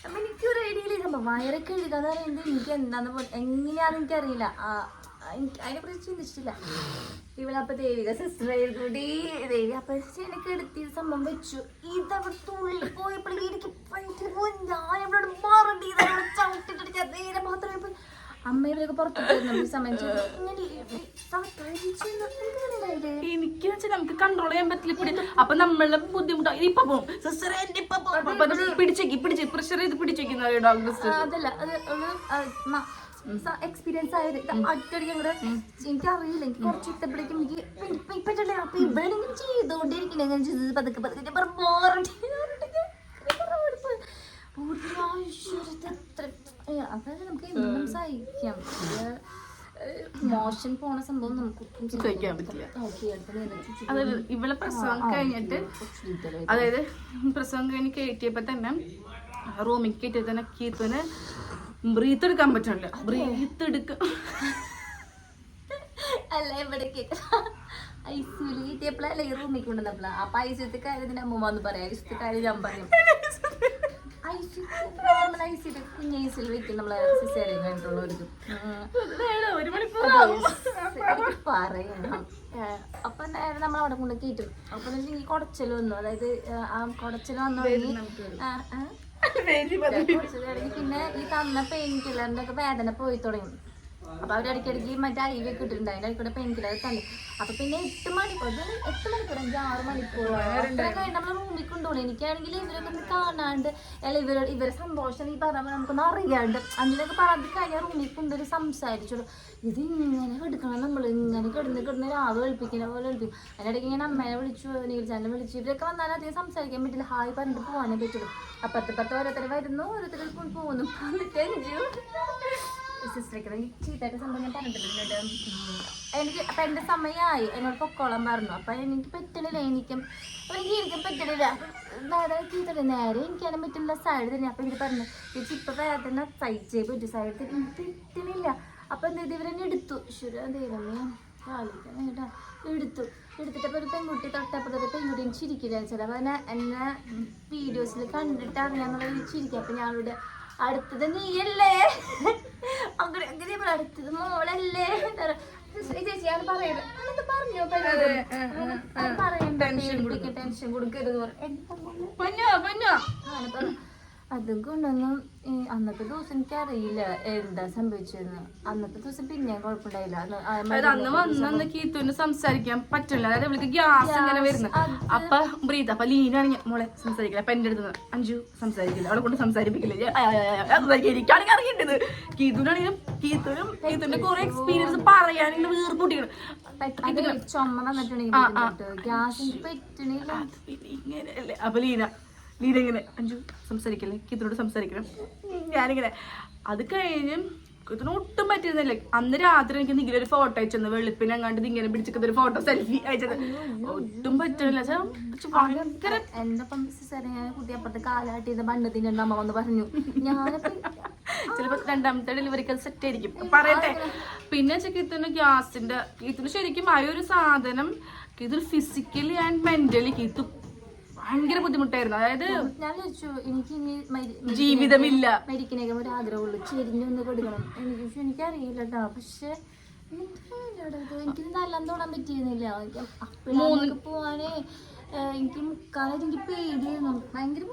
അപ്പൊ എനിക്ക് ഒരു ഐഡിയയില്ല. സംഭവം വയറൊക്കെ എഴുതാന്ന് പറയുന്നത് എനിക്ക് എന്താന്ന് എങ്ങനെയാന്ന് എനിക്കറിയില്ല. അതിനെ കുറിച്ച് ചിന്തിച്ചിട്ടില്ല. ഇവളപ്പൊ ദേവിക സിസ്റ്റർ കൂടി ദേവി അപ്പൊ എനിക്ക് എടുത്തി സംഭവം വെച്ചു. ഇതവിടെ തുള്ളി പോയപ്പോഴേ എനിക്ക് ഭയങ്കര പോയി. ഞാൻ ഇവിടെ മാറണ്ടി ചവിട്ടിട്ട് നേരെ മാത്രമേ പോയി. അമ്മ ഇവരൊക്കെ പുറത്തുണ്ടായിരുന്നു ഈ സമയം. എനിക്ക് വെച്ചാൽ നമുക്ക് കൺട്രോൾ ചെയ്യാൻ പറ്റില്ല. അപ്പൊ നമ്മളെ ബുദ്ധിമുട്ടാണ്. ഇപ്പൊ പോകും സിസ്റ്റർ പിടിച്ചേക്ക് പ്രഷർ ചെയ്ത് പിടിച്ചേക്കുന്ന ഡോക്ടർ. അതല്ല അത് എക്സ്പീരിയൻസ് ആയത് ഒറ്റടിക്ക് അങ്ങോട്ട് എനിക്കറിയില്ല. എനിക്ക് കുറച്ച് ഇട്ടപ്പോഴേക്കും എനിക്ക് പറ്റില്ല. അപ്പൊ ഇവിടെ ഇങ്ങനെ ചെയ്തോണ്ടിരിക്കണേ പതുക്കെ അതായത് നമുക്ക് എന്നും സഹിക്കാം. മോഷൻ പോണ സംഭവം നമുക്ക് സഹിക്കാൻ പറ്റില്ല. അതായത് ഇവളെ പ്രസവം കഴിഞ്ഞിട്ട്, അതായത് പ്രസവം കഴിഞ്ഞ് കയറ്റിയപ്പോ തന്നെ റൂമിൽ കയറ്റിയ തന്നെ കീത്തുന് ബ്രീത്ത് എടുക്കാൻ പറ്റില്ല. ബ്രീത്ത് എടുക്ക അല്ല ഇവിടേക്ക് ഐസിയുല് കയറ്റിയപ്പോഴല്ലേ ഈ റൂമിൽ കൊണ്ടുവന്നപ്പോഴാ. അപ്പൊ ഐസിയത്തെ കാര്യം അമ്മ വന്ന് പറയാം. ഐസിയത്തെ കാര്യം ഞാൻ പറയും. നോർമൽ ഐസിയിൽ കുഞ്ഞ് ഐസിയിൽ വെക്കും നമ്മളെ സിസേറിയൻ കഴിഞ്ഞിട്ടുള്ളവർക്ക് പറയണം. അപ്പൊ നേരെ നമ്മൾ അവിടെ കൊണ്ട് കയറ്റും. അപ്പൊ ഈ കുടച്ചൽ വന്നു. അതായത് ആ കുടച്ചൽ വന്നു പിന്നെ ഈ തന്ന പെയിൻ കില്ലറിന്റെ ഒക്കെ വേദന പോയി തുടങ്ങി. അപ്പൊ അവരിടയ്ക്കിടയ്ക്ക് മറ്റേ IV ഒക്കെ ഇട്ടിട്ടുണ്ട്. അതിന്റെ ഇടയ്ക്കൂടെ പെയിൻ കില്ലർ തന്നെ. അപ്പൊ പിന്നെ 8 മണിക്കൂർ 6 മണിക്കൂർ നമ്മൾ റൂമിൽ കൊണ്ടുപോകണം. എനിക്കാണെങ്കിൽ ഇവരൊക്കെ ഒന്ന് കാണാണ്ട് അല്ല ഇവരെ സന്തോഷം ഈ പറഞ്ഞ നമുക്കൊന്ന് അറിയാണ്ട് അങ്ങനെയൊക്കെ പറഞ്ഞ് കഴിഞ്ഞാൽ റൂമിൽ കൊണ്ടൊരു സംസാരിച്ചോളൂ. ഇത് ഇങ്ങനെ എടുക്കണം, നമ്മൾ ഇങ്ങനെ കിടന്ന് രാവ് കളിപ്പിക്കുന്ന പോലെ കളിപ്പിക്കും. അതിനിടയ്ക്ക് ഇങ്ങനെ അമ്മേനെ വിളിച്ചു, നീൽച്ചാനെ വിളിച്ചു. ഇവരൊക്കെ വന്നാൽ അധികം സംസാരിക്കാൻ പറ്റില്ല. ഹായ് പറഞ്ഞിട്ട് പോകാനേ പറ്റുള്ളൂ. അപ്പുറത്തെ ഓരോരുത്തർ വരുന്നു, ഓരോരുത്തർ പോകുന്നു. സിസ്റ്ററൊക്കെ ചീത്തായിട്ട് സംഭവം ഞാൻ പറഞ്ഞിട്ടുണ്ട്. എനിക്ക് അപ്പം എൻ്റെ സമയമായി എന്നോട് പൊക്കോളം പറഞ്ഞു. അപ്പം എനിക്ക് പറ്റണില്ല. എനിക്ക് ഇരിക്കാൻ പറ്റണില്ല. നേരെ ചീത്തല്ല, നേരെ എനിക്കാനും പറ്റില്ല. സൈഡ് തന്നെ. അപ്പം ഇവർ പറഞ്ഞു ചേച്ചി ഇപ്പം വേദന സഹിച്ചേ പറ്റും, സൈഡ് എനിക്ക് പറ്റണില്ല. അപ്പം എന്താ ഇവരെന്നെ എടുത്തു. ദൈവമേ കാലിക്കാ എടുത്തിട്ടപ്പോൾ ഒരു പെൺകുട്ടി തൊട്ടപ്പോഴത്തെ പെൺകുട്ടി ചിരിക്കില്ല. ചിലപ്പോൾ എന്നെ വീഡിയോസിൽ കണ്ടിട്ട് അറിയാന്നുള്ള ചിരിക്കുക. അപ്പം ഞാനിവിടെ അടുത്തത് നീയല്ലേ, അങ്ങനെ അടുത്തത് മോളല്ലേ ചേച്ചി ഞാൻ പറയുന്നത് പറഞ്ഞോ. ടെൻഷൻ കൊടുക്കരുത്. അതും കൊണ്ടൊന്നും അന്നത്തെ ദിവസം എനിക്ക് അറിയില്ല എന്താ സംഭവിച്ചതെന്ന്. അന്നത്തെ ദിവസം പിന്നെ കുഴപ്പമുണ്ടായില്ല. അതായത് അന്ന് വന്നു കീത്തുവിന് സംസാരിക്കാൻ പറ്റില്ല. അതായത് അവൾക്ക് ഗ്യാസ് ഇങ്ങനെ വരുന്നു. അപ്പൊ ബ്രീത്ത് അപ്പൊ ലീനാണെങ്കിൽ മോളെ സംസാരിക്കില്ല. അപ്പൊ എന്റെ അടുത്ത് അഞ്ചു സംസാരിക്കില്ല, അവളെ കൊണ്ട് സംസാരിപ്പിക്കില്ല. എനിക്കാണെങ്കിൽ അറിയേണ്ടത് കീത്തുവിന്റെ കുറെ എക്സ്പീരിയൻസ് പറയാനും വീർപ്പൊട്ടിക്കണം. ചുമ വന്നിട്ടുണ്ടെങ്കിൽ ഗ്യാസ് പറ്റണില്ല. ഇങ്ങനെയല്ലേ അപ്പൊ ലീന ഇങ്ങനെ അഞ്ചു സംസാരിക്കല്ലേ, കീത്തിനോട് സംസാരിക്കണം. ഞാനിങ്ങനെ അത് കഴിഞ്ഞ് കീത്തിന് ഒട്ടും പറ്റിയിരുന്നില്ല. അന്ന് രാത്രി എനിക്ക് ഇങ്ങനെ ഒരു ഫോട്ടോ അയച്ചെന്ന്, വെളുപ്പിനെങ്ങാണ്ട് ഇങ്ങനെ പിടിച്ചിട്ട് ഒരു ഫോട്ടോ സെൽഫി അയച്ചത്. ഒട്ടും പറ്റണില്ല. ഭയങ്കര എന്റെ കുട്ടി അപ്പുറത്തെ കാലാട്ടി ചെയ്ത ബണ്ണത്തിന്റെ അമ്മ വന്ന് പറഞ്ഞു. ഞാനിപ്പോ ചിലപ്പോ രണ്ടാമത്തെ ഡെലിവറിക്ക് അത് സെറ്റ് ആയിരിക്കും പറയട്ടെ. പിന്നെ കീത്തിന് ശരിക്കും ആ ഒരു സാധനം കീത്തിന് ഫിസിക്കലി ആൻഡ് മെന്റലി കീത്തു ഭയങ്കര ബുദ്ധിമുട്ടായിരുന്നു. അതായത് ഞാൻ ചോദിച്ചു എനിക്ക് ഇനി ജീവിതമില്ല മരിക്കണേക്കും ഒരു ആഗ്രഹമുള്ളൂ, ചെരിഞ്ഞൊന്ന് കൊടുക്കണം. എനിക്കറിയില്ല കേട്ടോ. പക്ഷെ എനിക്ക് നല്ല തൊടാൻ പറ്റിയിരുന്നില്ല. അപ്പോഴൊക്കെ പോവാനേ എനിക്ക് മുക്കാലായിട്ട് എനിക്ക് പേടിയായിരുന്നു. ഭയങ്കര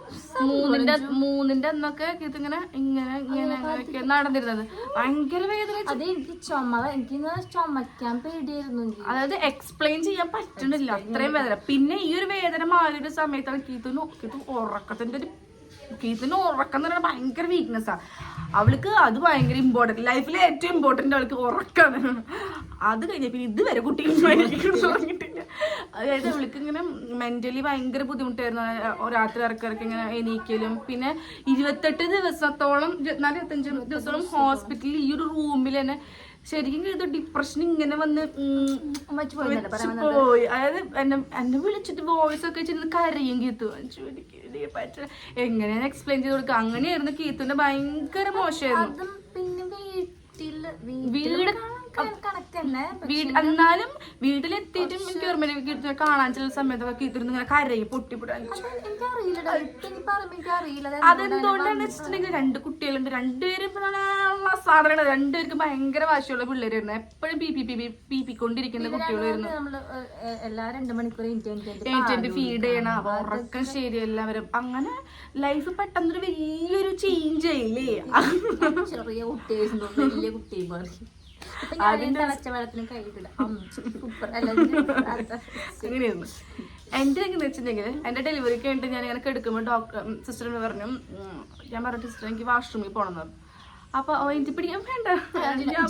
മൂന്നിന്റെ അന്നൊക്കെ ഇതിങ്ങനെ ഇങ്ങനെ ഇങ്ങനെ നടന്നിരുന്നത് ഭയങ്കര വേദന. അത് എനിക്ക് എനിക്ക് ചുമക്കാൻ പേടിയായിരുന്നു. അതായത് എക്സ്പ്ലെയിൻ ചെയ്യാൻ പറ്റണില്ല, അത്രയും വേദന. പിന്നെ ഈ ഒരു വേദന മാറിയ സമയത്താണ് കീത്തിന് ഉറക്കം എന്ന് പറയുന്നത് ഭയങ്കര വീക്ക്നെസ്സാ അവൾക്ക്. അത് ഭയങ്കര ഇമ്പോർട്ടൻറ്റ്, ലൈഫിലെ ഏറ്റവും ഇമ്പോർട്ടൻ്റ് അവൾക്ക് ഉറക്കമാണ്. അത് കഴിഞ്ഞ പിന്നെ ഇതുവരെ കുട്ടികൾ തുടങ്ങിയിട്ടില്ല. അതായത് അവൾക്ക് ഇങ്ങനെ മെന്റലി ഭയങ്കര ബുദ്ധിമുട്ടായിരുന്നു. രാത്രി ഇറക്കിറക്കി ഇങ്ങനെ എണീക്കലും. പിന്നെ 28 ദിവസത്തോളം 24-25 ദിവസത്തോളം ഹോസ്പിറ്റലിൽ ഈ ഒരു റൂമിൽ തന്നെ ശരിക്കും ഇത് ഡിപ്രഷൻ ഇങ്ങനെ വന്ന് പോയി. അതായത് എന്നെ വിളിച്ചിട്ട് വോയിസ് ഒക്കെ ചെന്ന് കരയും കീത്തു. എങ്ങനെയാണ് എക്സ്പ്ലെയിൻ ചെയ്ത് കൊടുക്കുക. അങ്ങനെയായിരുന്നു കീത്തുവിന്റെ ഭയങ്കര മോശമായിരുന്നു. എന്നാലും വീട്ടിലെത്തിയിട്ടും എനിക്ക് ഓർമ്മ കാണാൻ ചില സമയത്തൊക്കെ കീത്തിരുന്ന് ഇങ്ങനെ കരയും പൊട്ടിപ്പൊട്ടി. അതെന്തുകൊണ്ടാന്ന് വെച്ചിട്ടുണ്ടെങ്കിൽ 2 കുട്ടികളുണ്ട്, രണ്ടുപേരും സാധാരണ രണ്ടുപേർക്ക് ഭയങ്കര വാശിയുള്ള പിള്ളേരായിരുന്നു. എപ്പോഴും പി കൊണ്ടിരിക്കുന്ന കുട്ടികളായിരുന്നു. എല്ലാ 2 മണിക്കൂർ ഫീഡ് ചെയ്യണം, അപ്പൊ ഉറക്കം ശരിയെല്ലാവരും. അങ്ങനെ ലൈഫ് പെട്ടെന്നൊരു വലിയൊരു ചേഞ്ച് ആയില്ലേ. ചെറിയ കുട്ടിയായിരുന്നു, വലിയ കുട്ടി മാറി. അങ്ങനെയായിരുന്നു എന്റെ എങ്ങനെ വെച്ചിട്ടുണ്ടെങ്കിൽ എന്റെ ഡെലിവറിക്ക് വേണ്ടി ഞാൻ ഇങ്ങനെ എടുക്കുമ്പോൾ സിസ്റ്ററിന് പറഞ്ഞു, ഞാൻ പറഞ്ഞു സിസ്റ്റർ എനിക്ക് വാഷ്റൂമിൽ പോകണം. അപ്പൊ എനിക്ക് പിടിക്കാൻ വേണ്ട, ഞാൻ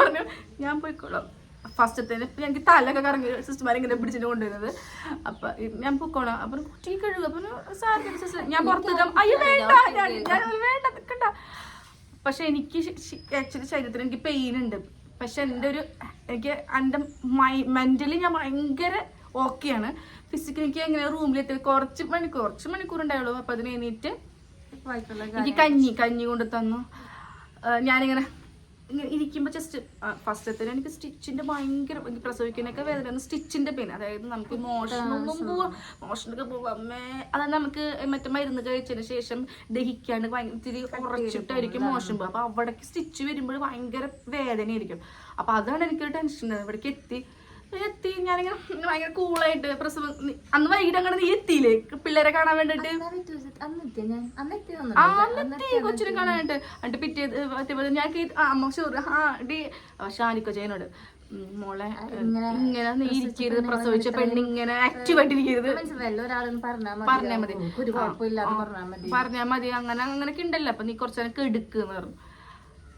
പറഞ്ഞു ഞാൻ പോയിക്കോളാം. ഫസ്റ്റത്തേന് ഞങ്ങൾക്ക് തലൊക്കെ കറങ്ങി സിസ്റ്റർമാരിങ്ങനെ പിടിച്ചിട്ട് കൊണ്ടുവരുന്നത്. അപ്പൊ ഞാൻ പൊക്കോളാം. അപ്പൊ കുട്ടി കഴുകുക. അപ്പൊ സിസ്റ്റർ ഞാൻ പുറത്തേക്ക് അയ്യോ വേണ്ട ഞാൻ വേണ്ട നിൽക്കണ്ട. പക്ഷെ എനിക്ക് ആക്ച്വലി ശരീരത്തിന് എനിക്ക് പെയിൻ ഉണ്ട്. പക്ഷെ എനിക്ക് എൻ്റെ മെന്റലി ഞാൻ ഭയങ്കര ഓക്കെയാണ്. ഫിസിക്കലി എനിക്ക് എങ്ങനെ റൂമിലെത്തി കുറച്ച് മണിക്കൂർ ഉണ്ടായുള്ളൂ. അപ്പൊ അതിന് എണീറ്റ് എനിക്ക് കഞ്ഞി കൊണ്ട് തന്നു. ഞാനിങ്ങനെ ഇരിക്കുമ്പോൾ ജസ്റ്റ് ഫസ്റ്റത്തിന് എനിക്ക് സ്റ്റിച്ചിന്റെ ഭയങ്കര പ്രസവിക്കാനൊക്കെ വേദന, സ്റ്റിച്ചിന്റെ പെയിൻ. അതായത് നമുക്ക് മോഷനൊക്കെ പോവാമേ. അതായത് നമുക്ക് മറ്റേ മരുന്ന് കഴിച്ചതിന് ശേഷം ദഹിക്കാണ്ട് ഇത്തിരി ഉറച്ചിട്ടായിരിക്കും മോഷൻ പോകും. അപ്പൊ അവിടേക്ക് സ്റ്റിച്ച് വരുമ്പോൾ ഭയങ്കര വേദനയായിരിക്കും. അപ്പൊ അതാണ് എനിക്കൊരു ടെൻഷൻ. ഇവിടേക്ക് എത്തി ഞാനിങ്ങനെ ഭയങ്കര കൂളായിട്ട് പ്രസവം. അന്ന് വൈകിട്ട് അങ്ങനെ നീ എത്തിയില്ലേ പിള്ളേരെ കാണാൻ വേണ്ടിട്ട്? കൊച്ചിനെ കാണാനായിട്ട്. എന്നിട്ട് പിറ്റേ ഞാൻ അമ്മ ഷാനിക്കോ ചെയ്യുന്നുണ്ട്, മോളെ ഇങ്ങനെ നീ ഇരിക്കരുത്, പ്രസവിച്ച പെണ്ണിങ്ങനെ ആക്റ്റീവ് ആയിട്ടിരിക്കരുത്, പറഞ്ഞാൽ മതി അങ്ങനെയൊക്കെ ഉണ്ടല്ലോ. അപ്പൊ നീ കുറച്ചേരൊക്കെ എടുക്കുന്ന പറഞ്ഞു.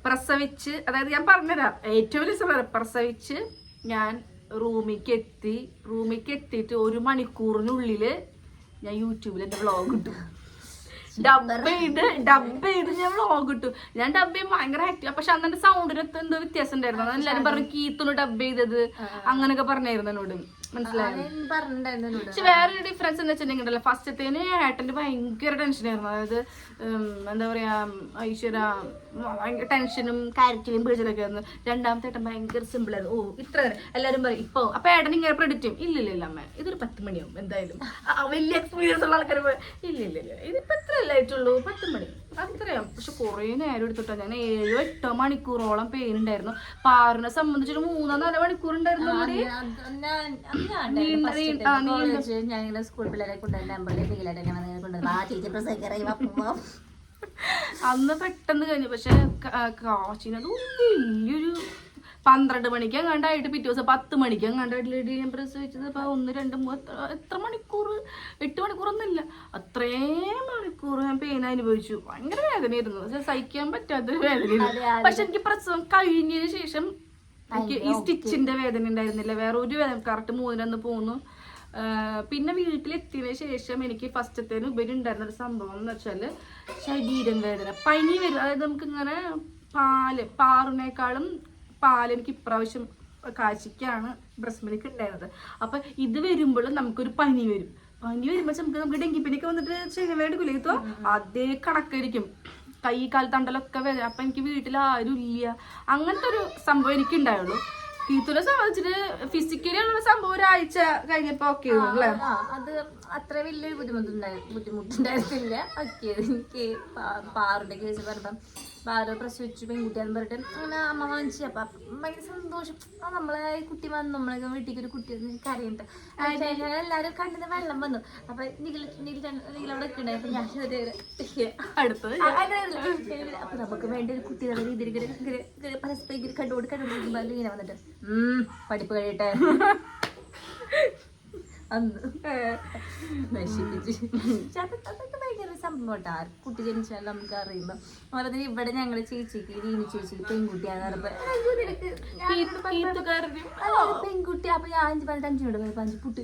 പ്രസവിച്ച്, അതായത് ഞാൻ പറഞ്ഞുതരാം ഏറ്റവും രസം, പ്രസവിച്ച് ഞാൻ റൂമിലേക്ക് എത്തിയിട്ട് 1 മണിക്കൂറിനുള്ളിൽ ഞാൻ യൂട്യൂബിൽ എൻ്റെ വ്ളോഗ് ഇട്ടു. ഡബ് ചെയ്ത് ഞാൻ വ്ളോഗ് ഇട്ടു. ഞാൻ ഡബ് ചെയ്യുമ്പോൾ ഭയങ്കര ആക്റ്റീവ്. പക്ഷെ അന്നെ സൗണ്ടിനൊക്കെ എന്തോ വ്യത്യാസം ഉണ്ടായിരുന്നു. അതെല്ലാരും പറഞ്ഞു കീത്തുന്നു ഡബ് ചെയ്തത് അങ്ങനെയൊക്കെ പറഞ്ഞായിരുന്നു എന്നോട്. മനസ്സിലായോ? പക്ഷെ വേറൊരു ഡിഫറൻസ് എന്ന് വെച്ചിട്ടുണ്ടെങ്കിൽ ഫസ്റ്റത്തേന് ഏട്ടൻ്റെ ഭയങ്കര ടെൻഷനായിരുന്നു. അതായത് എന്താ പറയാ ഐശ്വര്യ ഭയങ്കര ടെൻഷനും കരച്ചിലും പിടിച്ചിലൊക്കെ ആയിരുന്നു. രണ്ടാമത്തെ ഏട്ടൻ ഭയങ്കര സിമ്പിൾ ആയിരുന്നു. ഇത്ര എല്ലാവരും പറയും ഇപ്പൊ. അപ്പൊ ഏട്ടൻ ഇങ്ങനെ പ്രെഡിക്റ്റ് ചെയ്യും, ഇല്ലില്ല അമ്മ ഇതൊരു 10 മണിയാവും എന്തായാലും. വലിയ എക്സ്പീരിയൻസ് ഉള്ള ആൾക്കാർ ഇല്ലില്ല ഇതിപ്പോ എത്ര ആയിട്ടുള്ളൂ 10 മണി അത്രയും. പക്ഷെ കുറേ നേരം എടുത്തിട്ടോ. ഞാൻ 7-8 മണിക്കൂറോളം പെയിൻ ഉണ്ടായിരുന്നു. പാറിനെ സംബന്ധിച്ചൊരു 3-4 മണിക്കൂർ ഉണ്ടായിരുന്നു. ഞാൻ സ്കൂൾ പിള്ളേരെ കൊണ്ടുവരുമ്പോൾ അന്ന് പെട്ടെന്ന് കഴിഞ്ഞു. പക്ഷെ കാച്ചിനത് വലിയൊരു 12 മണിക്ക് എങ്ങാണ്ടായിട്ട് പിറ്റേ ദിവസം 10 മണിക്ക് എങ്ങാണ്ടായിട്ട് ഞാൻ പ്രസവിച്ചത്. ഇപ്പൊ 1, 2, 3 എത്ര മണിക്കൂർ, 8 മണിക്കൂറൊന്നുമില്ല, അത്രയും മണിക്കൂർ ഞാൻ പെയിൻ അനുഭവിച്ചു. ഭയങ്കര വേദനയായിരുന്നു. പക്ഷെ സഹിക്കാൻ പറ്റാത്തൊരു വേദനയായിരുന്നു. പക്ഷെ എനിക്ക് പ്രസവം കഴിഞ്ഞതിന് ശേഷം എനിക്ക് ഈ സ്റ്റിച്ചിന്റെ വേദന ഉണ്ടായിരുന്നില്ല. വേറെ ഒരു വേദന. കറക്റ്റ് 3 പോന്നു. പിന്നെ വീട്ടിലെത്തിയതിനു ശേഷം എനിക്ക് ഫസ്റ്റത്തേന് ഉപരി ഉണ്ടായിരുന്ന ഒരു സംഭവം എന്ന് വെച്ചാൽ ശരീരം വേദന, പനി വരും. അതായത് നമുക്ക് ഇങ്ങനെ പാറിനേക്കാളും പാല് എനിക്ക് ഇപ്രാവശ്യം കാഴ്ചക്കാണ് ബ്രസ്റ്റ് മിൽക്ക് ഉണ്ടായിരുന്നത്. അപ്പൊ ഇത് വരുമ്പോഴും നമുക്കൊരു പനി വരും. പനി വരുമ്പോൾ നമുക്ക് ഡെങ്കിപ്പനിയൊക്കെ വന്നിട്ട് ചെലവേടുക്കില്ലോ അതേ കണക്കായിരിക്കും. കൈ കാൽ തണ്ടലൊക്കെ വേദന. അപ്പൊ എനിക്ക് വീട്ടിൽ ആരും ഇല്ല. അങ്ങനത്തെ ഒരു സംഭവം എനിക്ക് ഉണ്ടായുള്ളൂ. കീത്തുനെ സംബന്ധിച്ചിട്ട് ഫിസിക്കലി ഉള്ള സംഭവം ഒരാഴ്ച കഴിഞ്ഞപ്പോ ഓക്കെ അല്ലേ? അത് അത്ര വലിയൊരു ബുദ്ധിമുട്ടുണ്ടായിരുന്നില്ല. ഓക്കെ. എനിക്ക് പാറിന്റെ കേസ് പറഞ്ഞപ്പം പാറ് പ്രസവിച്ചു പെൺകുട്ടിയാന്ന് പറഞ്ഞിട്ട് അങ്ങനെ അമ്മ വാങ്ങിച്ചു. അപ്പൊ ഭയങ്കര സന്തോഷം. നമ്മളെ കുട്ടി വന്നു, നമ്മളെ വീട്ടിലേക്ക് ഒരു കുട്ടി കരയുണ്ട്. എല്ലാരും കണ്ണിന് വെള്ളം വന്നു. അപ്പൊ നിങ്ങളവിടെ ഉണ്ടായി. അപ്പൊ ഞാൻ അടുത്തത് അപ്പൊ നമുക്ക് വേണ്ട ഒരു കുട്ടി നല്ല രീതിയിൽ പരസ്പരം കണ്ടുകൊടുക്കുമ്പോ ഇങ്ങനെ വന്നിട്ട് പഠിപ്പ് കഴിയട്ടെ അന്ന് നശിപ്പിച്ച്. അതൊക്കെ ഭയങ്കര സംഭവം കേട്ടോ. കുട്ടി ജനിച്ചാൽ നമുക്ക് അറിയുമ്പോ അതുപോലെ ഇവിടെ ഞങ്ങളെ ചേച്ചിക്ക് രീനി ചേച്ചിക്ക് പെൺകുട്ടിയാന്ന് പറയുമ്പോ പെൺകുട്ടി. അപ്പൊ ഞാൻ 5-15 പോയപ്പോ 5 കുട്ടി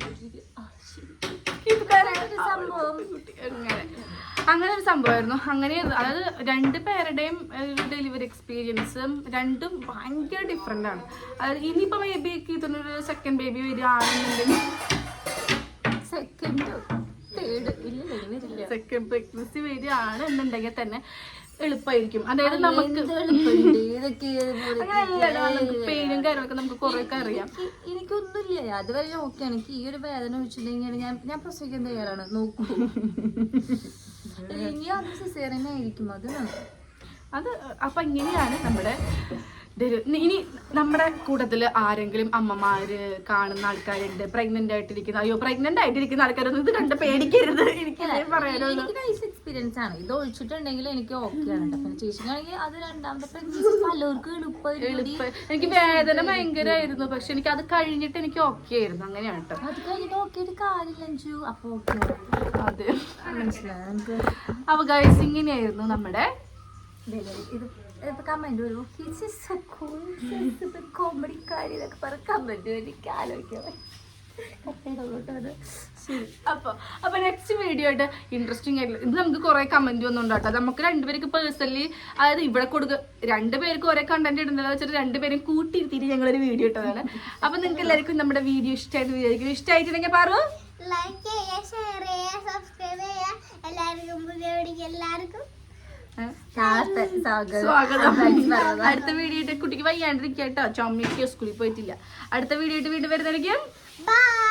സംഭവം. അങ്ങനെ ഒരു സംഭവമായിരുന്നു. അങ്ങനെ അതായത് 2 പേരുടെയും ഡെലിവറി എക്സ്പീരിയൻസും രണ്ടും ഭയങ്കര ഡിഫറെന്റ് ആണ്. അതായത് ഇനിയിപ്പോ ബേബി ഇതൊരു സെക്കൻഡ് ബേബി വരികയാണെന്നുണ്ടെങ്കിൽ സെക്കൻഡ് പ്രഗ്നൻസി വരികയാണ് എന്നുണ്ടെങ്കിൽ തന്നെ എളുപ്പമായിരിക്കും. അതായത് നമുക്ക് പെയിനും കാര്യങ്ങളൊക്കെ നമുക്ക് കുറെ ഒക്കെ അറിയാം. എനിക്കൊന്നുമില്ല, അതുവരെ ഓക്കെയാണ്. എനിക്ക് ഈ ഒരു വേദന വെച്ചിട്ടുണ്ടെങ്കിൽ ഞാൻ പ്രസവിക്കാൻ തയ്യാറാണ്. നോക്കൂ, ഇനി അത് സിസേറിയൻ ആയിരിക്കും. അത് അപ്പൊ ഇങ്ങനെയാണ് നമ്മുടെ ഇനി നമ്മുടെ കൂട്ടത്തില് ആരെങ്കിലും അമ്മമാര് കാണുന്ന ആൾക്കാരുണ്ട് പ്രഗ്നന്റ് ആയിട്ടിരിക്കുന്ന. അയ്യോ, പ്രഗ്നന്റ് ആയിട്ടിരിക്കുന്ന ആൾക്കാരൊന്നും ഇത് കണ്ട് പേടിക്കരുത്. എനിക്ക് പറയാനുള്ളത് നൈസ് എക്സ്പീരിയൻസ് ആണ്. ഇത് ഒഴിച്ചിട്ടുണ്ടെങ്കിൽ എനിക്ക് ഓക്കെയാണ്. പിന്നെ ചേച്ചിക്കാണെങ്കിൽ അത് രണ്ടാമത്തെ പ്രഗ്നൻസി പലർക്കും എളുപ്പം. എനിക്ക് വേദന ഭയങ്കരമായിരുന്നു. പക്ഷെ എനിക്ക് അത് കഴിഞ്ഞിട്ട് എനിക്ക് ഓക്കെ ആയിരുന്നു. അങ്ങനെയാണ് കേട്ടോ. അത് കഴിഞ്ഞിട്ട് ഓക്കെ ആയിട്ട് കാര്യമില്ല. അപ്പൊ ഓക്കെ അതെ, മനസ്സിലായി. അപ്പൊ ഗൈസ് ഇങ്ങനെയായിരുന്നു നമ്മുടെ ഇത് കമന്റ് വരും. കോമഡി കാര്യമൊക്കെ പറഞ്ഞ കമന്റ് എനിക്ക് ആലോചിക്കാൻ. അപ്പൊ നെക്സ്റ്റ് വീഡിയോ ആയിട്ട് ഇൻട്രസ്റ്റിംഗ് ആയിട്ടുള്ള ഇത് നമുക്ക് കുറെ കമന്റ് ഒന്നും ഉണ്ടാട്ടോ. നമുക്ക് 2 പേർക്ക് പേഴ്സണലി, അതായത് ഇവിടെ 2 പേർക്ക് ഒരേ കണ്ടന്റ് ഇടുന്നതെന്ന് വെച്ചിട്ട് 2 പേരും കൂട്ടിയിരുത്തിയിട്ട് ഞങ്ങളൊരു വീഡിയോ ഇട്ടതാണ്. അപ്പൊ നിങ്ങൾക്ക് എല്ലാവർക്കും നമ്മുടെ വീഡിയോ ഇഷ്ടമായിട്ട് വിചാരിക്കും. ഇഷ്ടമായിട്ടുണ്ടെങ്കിൽ പറയൂ, ലൈക്ക് ചെയ്യുക, ഷെയർ ചെയ്യുക, സബ്സ്ക്രൈബ് ചെയ്യുക. എല്ലാവർക്കും പുതിയ വീഡിയോക്ക് എല്ലാവർക്കും സ്വാഗതം. അടുത്ത വീഡിയോ കുട്ടിക്ക് വയ്യാണ്ടിരിക്കട്ടോ, ചുമയ്ക്കോ, സ്കൂളിൽ പോയിട്ടില്ല. അടുത്ത വീഡിയോ വീണ്ടും വരുന്നതായിരിക്കും. ബൈ.